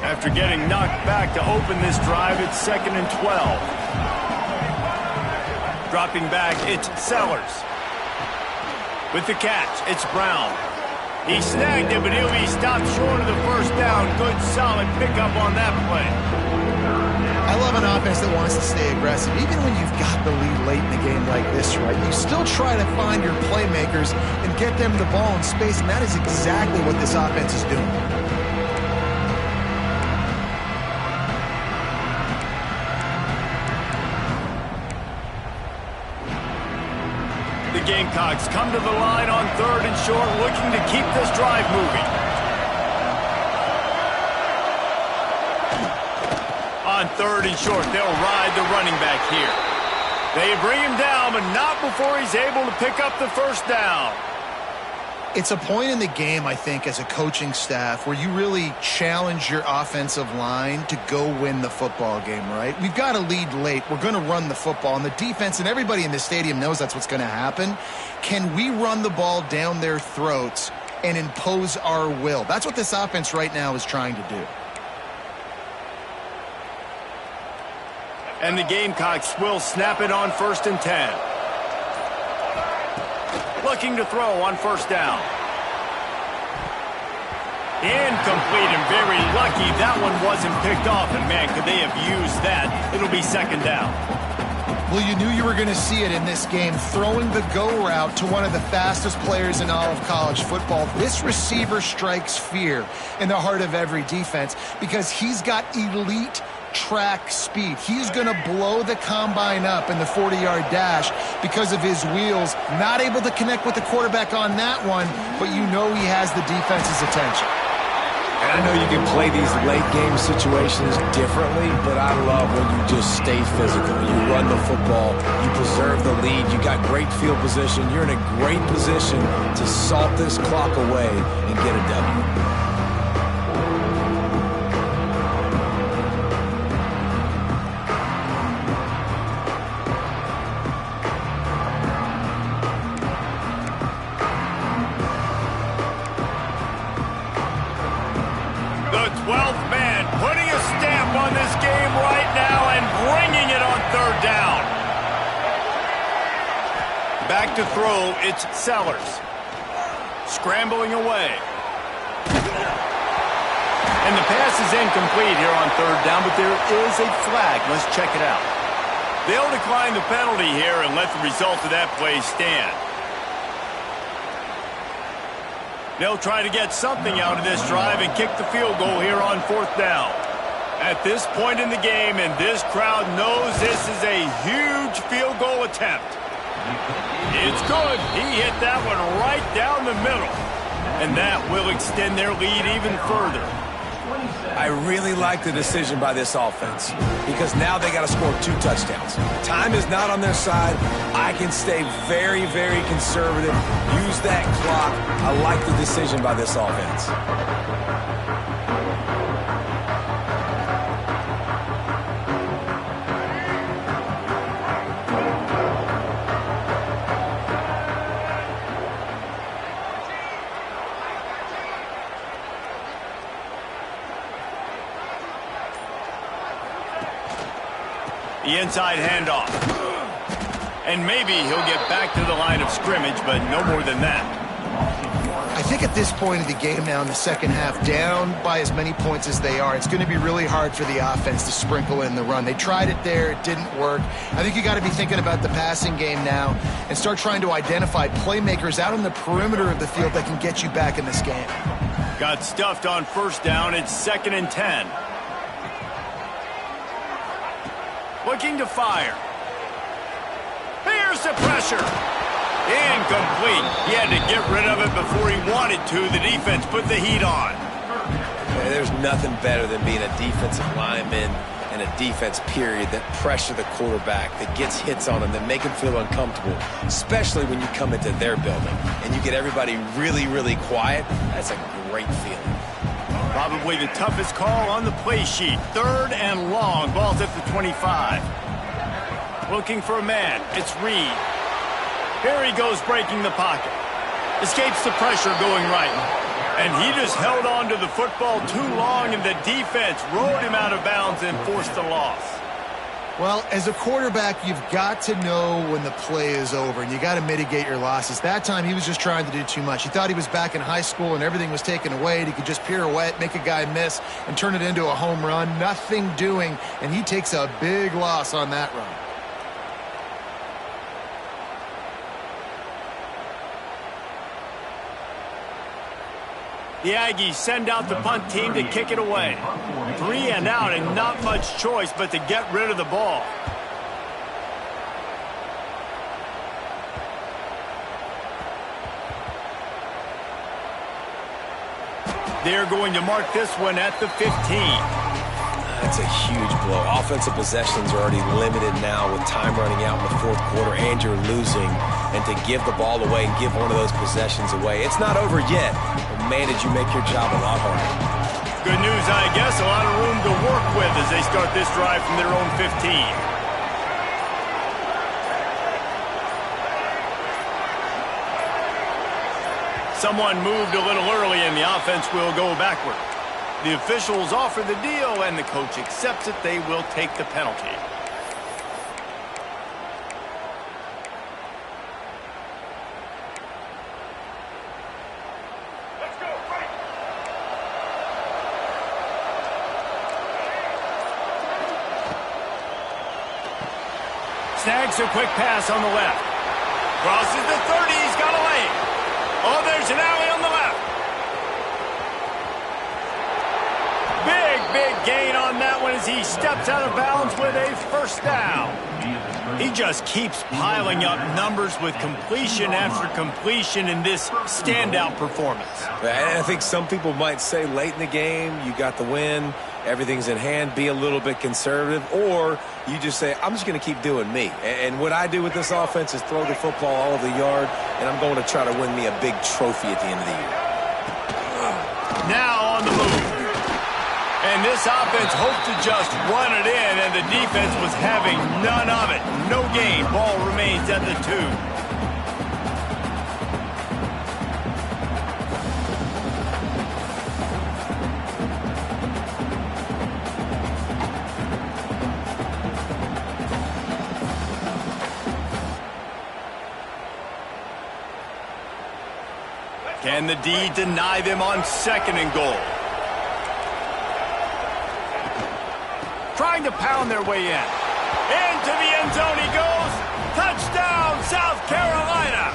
After getting knocked back to open this drive, it's 2nd and 12. Dropping back, it's Sellers. With the catch, it's Brown. He snagged it, but he'll be stopped short of the first down. Good, solid pickup on that play. I love an offense that wants to stay aggressive. Even when you've got the lead late in the game like this, right, you still try to find your playmakers and get them the ball in space, and that is exactly what this offense is doing. The Gamecocks come to the line on 3rd and short, looking to keep this drive moving. On 3rd and short, they'll ride the running back here. They bring him down, but not before he's able to pick up the first down. It's a point in the game, I think, as a coaching staff where you really challenge your offensive line to go win the football game, right? We've got to lead late. We're going to run the football. And the defense and everybody in the stadium knows that's what's going to happen. Can we run the ball down their throats and impose our will? That's what this offense right now is trying to do. And the Gamecocks will snap it on 1st and 10. Looking to throw on first down. Incomplete, and very lucky that one wasn't picked off. And man, could they have used that? It'll be 2nd down. Well, you knew you were going to see it in this game, throwing the go route to one of the fastest players in all of college football. This receiver strikes fear in the heart of every defense because he's got elite track speed. He's going to blow the combine up in the 40-yard dash because of his wheels. Not able to connect with the quarterback on that one, but you know he has the defense's attention. And I know you can play these late-game situations differently, but I love when you just stay physical. You run the football, you preserve the lead, you got great field position. You're in a great position to salt this clock away and get a W. Back to throw, it's Sellers. Scrambling away. And the pass is incomplete here on 3rd down, but there is a flag. Let's check it out. They'll decline the penalty here and let the result of that play stand. They'll try to get something out of this drive and kick the field goal here on 4th down. At this point in the game, and this crowd knows this is a huge field goal attempt. It's good. He hit that one right down the middle. And that will extend their lead even further. I really like the decision by this offense because now they got to score 2 touchdowns. Time is not on their side. I can stay very, very conservative. Use that clock. I like the decision by this offense. The inside handoff. And maybe he'll get back to the line of scrimmage, but no more than that. I think at this point of the game now in the second half, down by as many points as they are, it's going to be really hard for the offense to sprinkle in the run. They tried it there. It didn't work. I think you got to be thinking about the passing game now and start trying to identify playmakers out on the perimeter of the field that can get you back in this game. Got stuffed on first down. It's 2nd and 10. Looking to fire. Here's the pressure. Incomplete. He had to get rid of it before he wanted to. The defense put the heat on. There's nothing better than being a defensive lineman and a defense, period, that pressure the quarterback, that gets hits on him, that make him feel uncomfortable, especially when you come into their building and you get everybody really, really quiet. That's a great feeling. Probably the toughest call on the play sheet. 3rd and long. Ball's at the 25. Looking for a man. It's Reed. Here he goes, breaking the pocket. Escapes the pressure going right. And he just held on to the football too long, and the defense rode him out of bounds and forced the loss. Well, as a quarterback, you've got to know when the play is over, and you got to mitigate your losses. That time, he was just trying to do too much. He thought he was back in high school, and everything was taken away, and he could just pirouette, make a guy miss, and turn it into a home run. Nothing doing, and he takes a big loss on that run. The Aggies send out the punt team to kick it away. 3 and out, and not much choice but to get rid of the ball. They're going to mark this one at the 15. That's a huge blow. Offensive possessions are already limited now with time running out in the 4th quarter, and you're losing. And to give the ball away and give one of those possessions away, it's not over yet. But man, did you make your job a lot harder. Good news, I guess. A lot of room to work with as they start this drive from their own 15. Someone moved a little early, and the offense will go backward. The officials offer the deal, and the coach accepts it. They will take the penalty. Let's go, fight! Snags a quick pass on the left. Crosses the 30. He's got a lane. Oh, there's an alley on the left. Big gain on that one as he steps out of bounds with a first down. He just keeps piling up numbers with completion after completion in this standout performance. I think some people might say late in the game, you got the win, everything's in hand, be a little bit conservative, or you just say, I'm just going to keep doing me. And what I do with this offense is throw the football all over the yard, and I'm going to try to win me a big trophy at the end of the year. Now on the move. And this offense hoped to just run it in, and the defense was having none of it. No gain. Ball remains at the 2. Can the D deny them on 2nd and goal? Trying to pound their way in. Into the end zone he goes. Touchdown, South Carolina.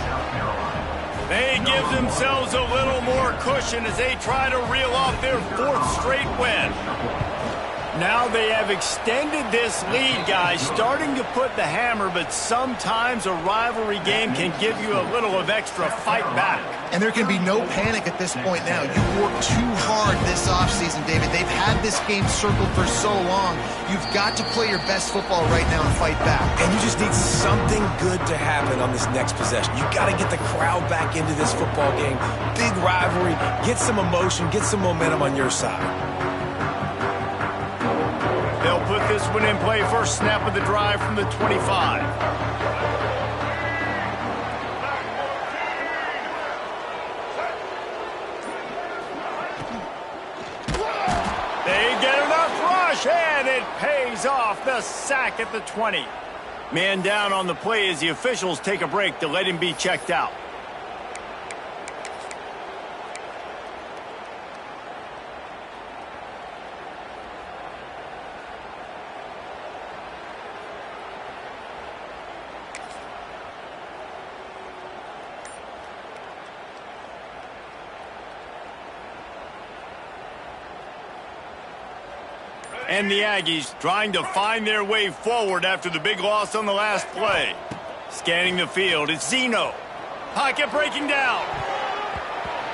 They give themselves a little more cushion as they try to reel off their 4th straight win. Now they have extended this lead, guys, starting to put the hammer, but sometimes a rivalry game can give you a little of extra fight back. And there can be no panic at this point now. You worked too hard this offseason, David. They've had this game circled for so long. You've got to play your best football right now and fight back. And you just need something good to happen on this next possession. You got to get the crowd back into this football game. Big rivalry. Get some emotion. Get some momentum on your side. They'll put this one in play. First snap of the drive from the 25. They get enough rush, and it pays off. The sack at the 20. Man down on the play as the officials take a break to let him be checked out. And the Aggies trying to find their way forward after the big loss on the last play. Scanning the field, it's Zeno. Pocket breaking down.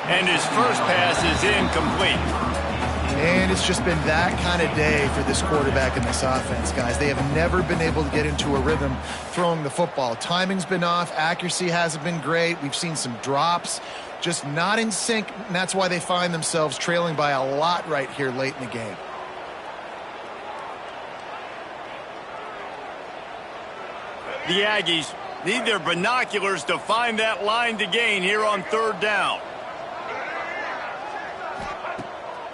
And his first pass is incomplete. And it's just been that kind of day for this quarterback in this offense, guys. They have never been able to get into a rhythm throwing the football. Timing's been off. Accuracy hasn't been great. We've seen some drops. Just not in sync, and that's why they find themselves trailing by a lot right here late in the game. The Aggies need their binoculars to find that line to gain here on third down.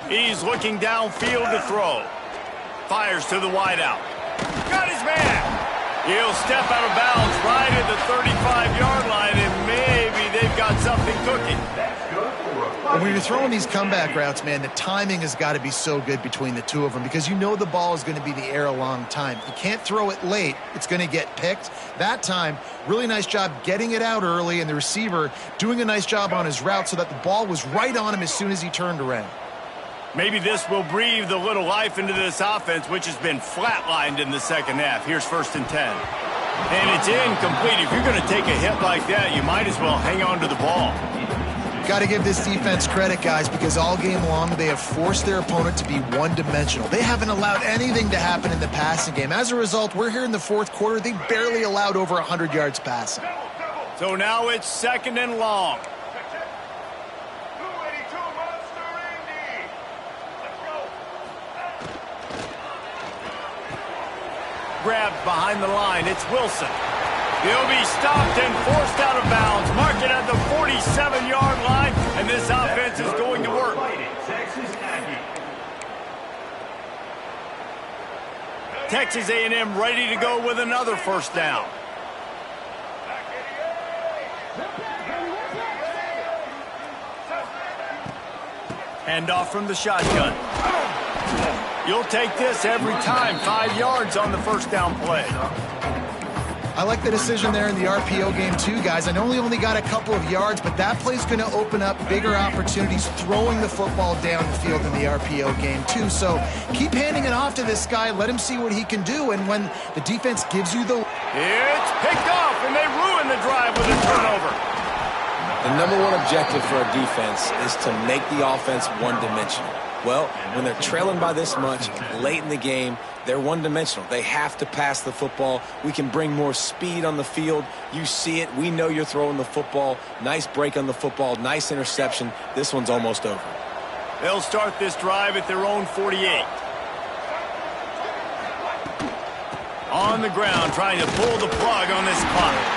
He's looking downfield to throw. Fires to the wideout. Got his man. He'll step out of bounds right at the 35-yard line, and maybe they've got something cooking. When you're throwing these comeback routes, man, the timing has got to be so good between the two of them because you know the ball is going to be in the air a long time. You can't throw it late. It's going to get picked. That time, really nice job getting it out early, and the receiver doing a nice job on his route so that the ball was right on him as soon as he turned around. Maybe this will breathe a little life into this offense, which has been flatlined in the second half. Here's 1st and 10. And it's incomplete. If you're going to take a hit like that, you might as well hang on to the ball. Got to give this defense credit, guys, because all game long they have forced their opponent to be one-dimensional. They haven't allowed anything to happen in the passing game. As a result, we're here in the fourth quarter. They barely allowed over 100 yards passing. So now it's 2nd and long. Grabbed behind the line. It's Wilson. He'll be stopped and forced out of bounds. Mark it at the 47-yard line, and this offense is going to work. Texas A&M ready to go with another 1st down. Handoff from the shotgun. You'll take this every time. 5 yards on the 1st down play. I like the decision there in the RPO game too, guys. I know he only got a couple of yards, but that play's going to open up bigger opportunities throwing the football down the field in the RPO game too. So keep handing it off to this guy. Let him see what he can do. And when the defense gives you the... It's picked off, and they ruin the drive with a turnover. The number one objective for a defense is to make the offense one-dimensional. Well, when they're trailing by this much late in the game, they're one-dimensional. They have to pass the football. We can bring more speed on the field. You see it. We know you're throwing the football. Nice break on the football. Nice interception. This one's almost over. They'll start this drive at their own 48. On the ground, trying to pull the plug on this clock.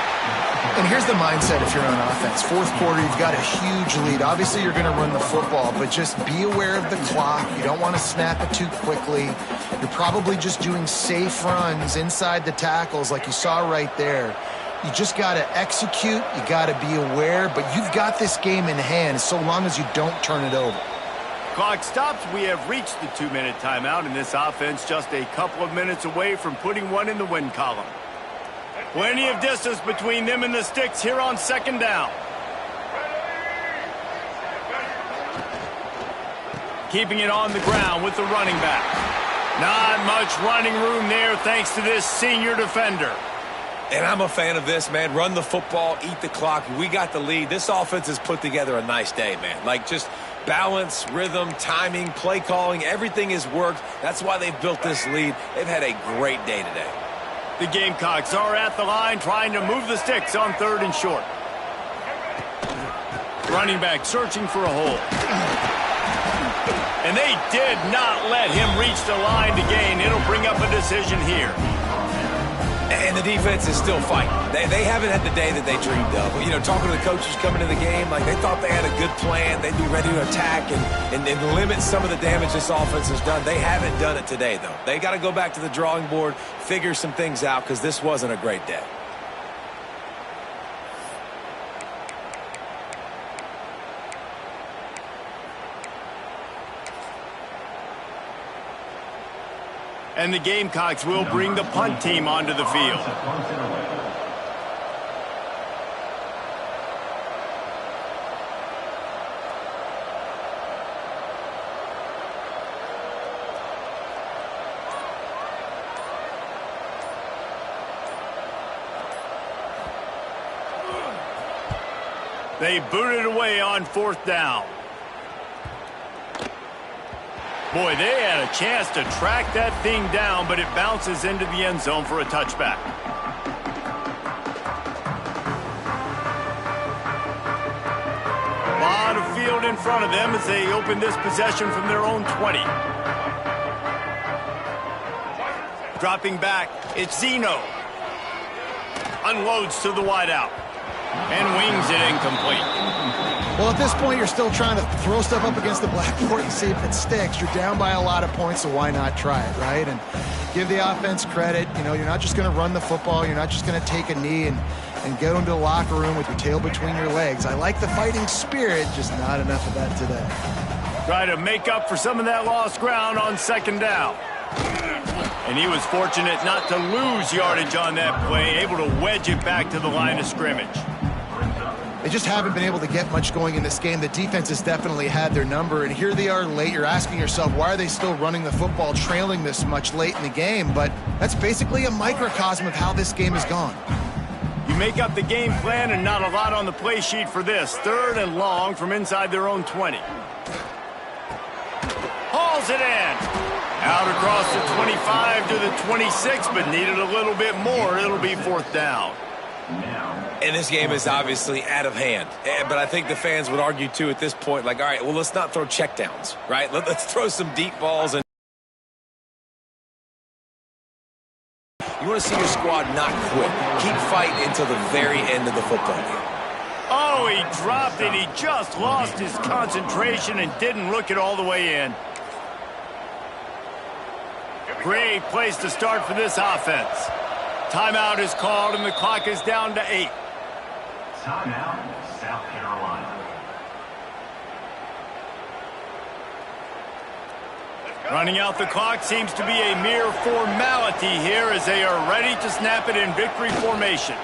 And here's the mindset if you're on offense. Fourth quarter, you've got a huge lead. Obviously, you're going to run the football, but just be aware of the clock. You don't want to snap it too quickly. You're probably just doing safe runs inside the tackles like you saw right there. You just got to execute. You got to be aware, but you've got this game in hand so long as you don't turn it over. Clock stops. We have reached the 2-minute timeout, and this offense just a couple of minutes away from putting one in the win column. Plenty of distance between them and the sticks here on 2nd down. Keeping it on the ground with the running back. Not much running room there thanks to this senior defender. And I'm a fan of this, man. Run the football, eat the clock. We got the lead. This offense has put together a nice day, man. Like just balance, rhythm, timing, play calling, everything has worked. That's why they've built this lead. They've had a great day today. The Gamecocks are at the line trying to move the sticks on 3rd and short. Running back searching for a hole. And they did not let him reach the line to gain. It'll bring up a decision here. And the defense is still fighting. They haven't had the day that they dreamed of. You know, talking to the coaches coming to the game, like they thought they had a good plan. They'd be ready to attack and limit some of the damage this offense has done. They haven't done it today, though. They got to go back to the drawing board, figure some things out, because this wasn't a great day. And the Gamecocks will bring the punt team onto the field. They booted away on 4th down. Boy, they had a chance to track that thing down, but it bounces into the end zone for a touchback. A lot of field in front of them as they open this possession from their own 20. Dropping back, it's Zeno. Unloads to the wideout and wings it incomplete. Well, at this point, you're still trying to throw stuff up against the blackboard and see if it sticks. You're down by a lot of points, so why not try it, right? And give the offense credit. You know, you're not just going to run the football. You're not just going to take a knee and go into the locker room with your tail between your legs. I like the fighting spirit, just not enough of that today. Try to make up for some of that lost ground on 2nd down. And he was fortunate not to lose yardage on that play, able to wedge it back to the line of scrimmage. They just haven't been able to get much going in this game. The defense has definitely had their number, and here they are late. You're asking yourself, why are they still running the football, trailing this much late in the game? But that's basically a microcosm of how this game has gone. You make up the game plan and not a lot on the play sheet for this. 3rd and long from inside their own 20. Hauls it in. Out across the 25 to the 26, but needed a little bit more. It'll be 4th down. And this game is obviously out of hand. But I think the fans would argue, too, at this point, like, all right, well, let's not throw checkdowns, right? Let's throw some deep balls. And you want to see your squad not quit. Keep fighting until the very end of the football game. Oh, he dropped it. He just lost his concentration and didn't look it all the way in. Great place to start for this offense. Timeout is called, and the clock is down to 8. Timeout, South Carolina. Running out the clock seems to be a mere formality here as they are ready to snap it in victory formation.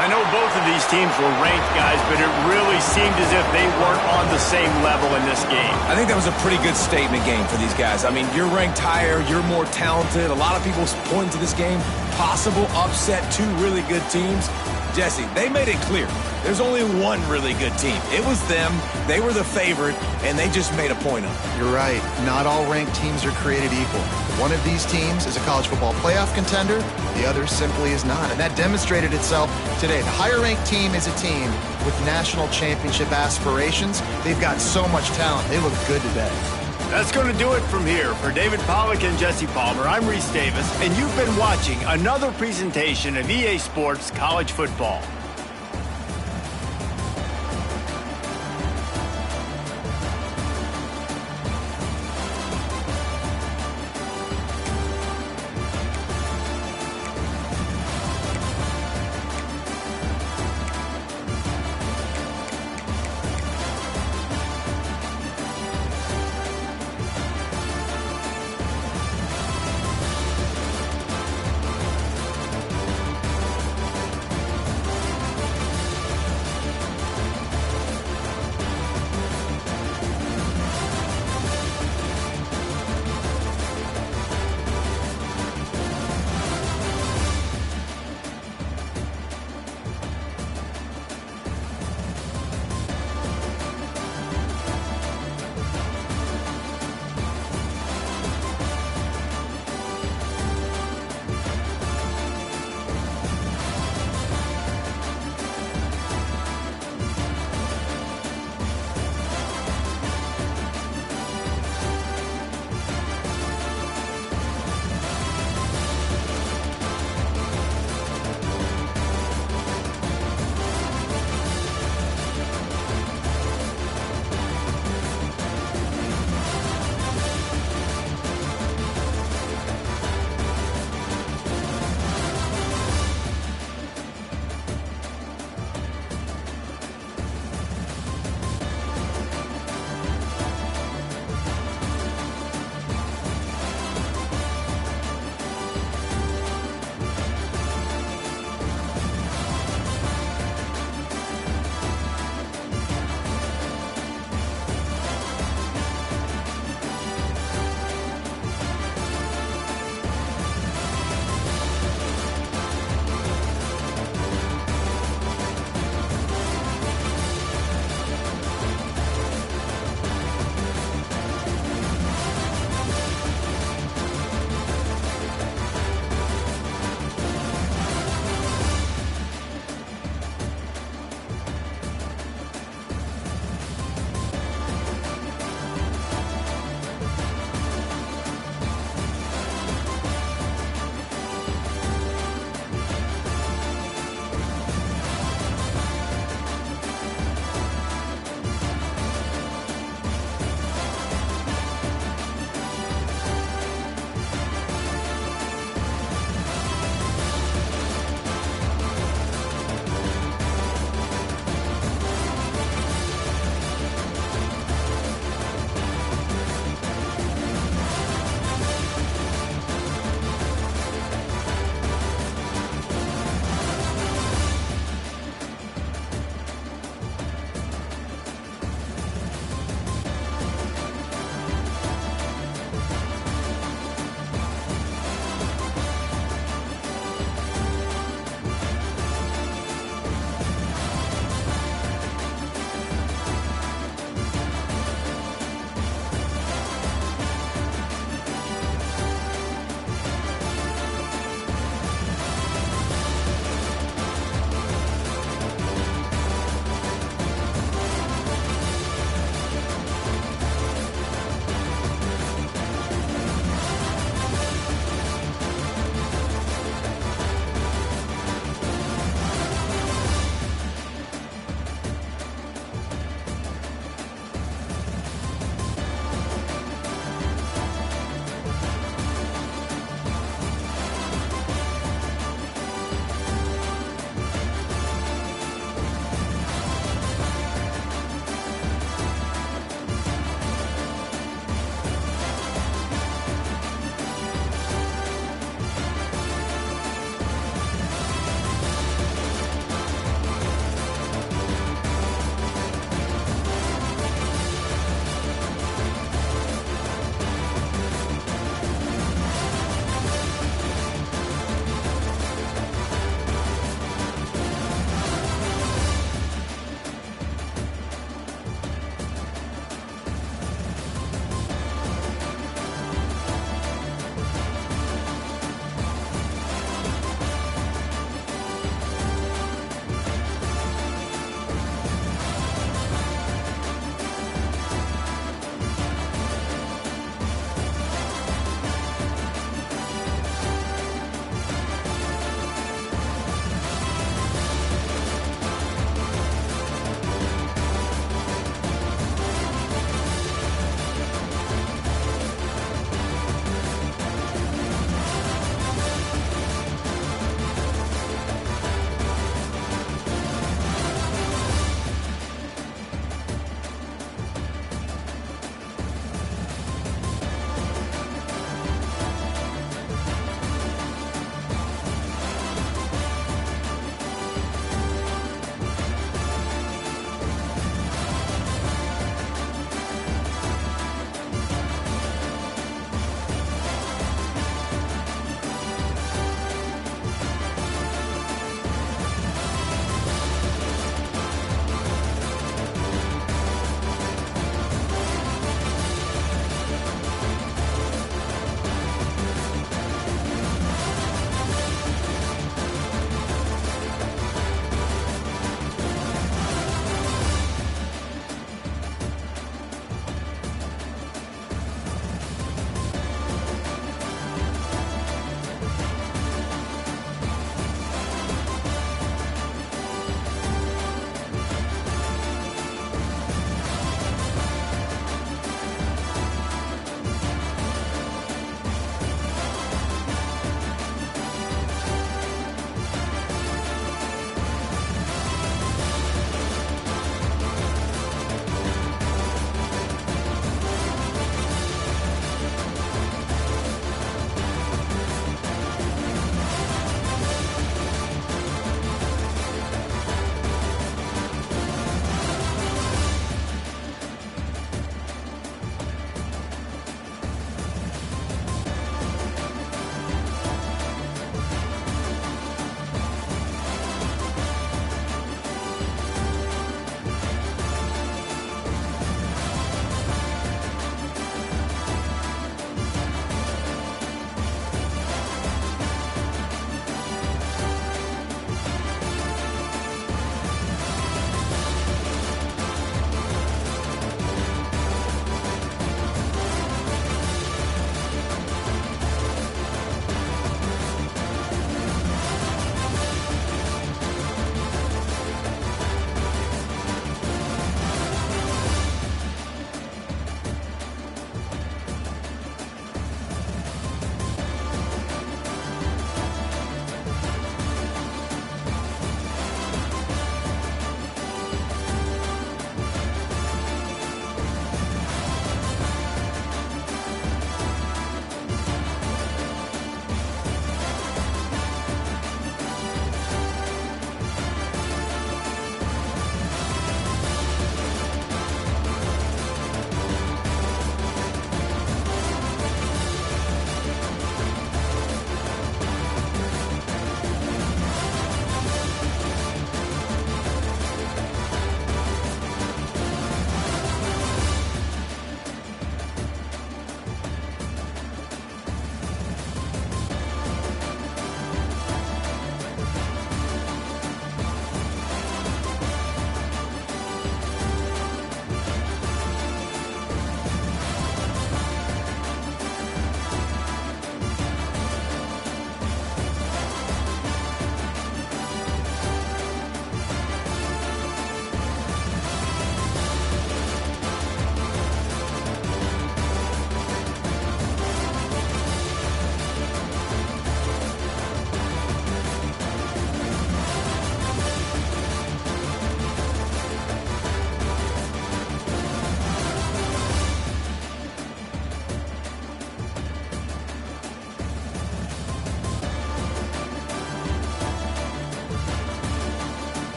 I know both of these teams were ranked, guys, but it really seemed as if they weren't on the same level in this game. I think that was a pretty good statement game for these guys. I mean, you're ranked higher, you're more talented. A lot of people point to this game, possible upset, 2 really good teams. Jesse, they made it clear. There's only one really good team. It was them. They were the favorite, and they just made a point of it. You're right. Not all ranked teams are created equal. One of these teams is a college football playoff contender. The other simply is not. And that demonstrated itself today. The higher-ranked team is a team with national championship aspirations. They've got so much talent. They look good today. That's going to do it from here. For David Pollack and Jesse Palmer, I'm Reese Davis, and you've been watching another presentation of EA Sports College Football.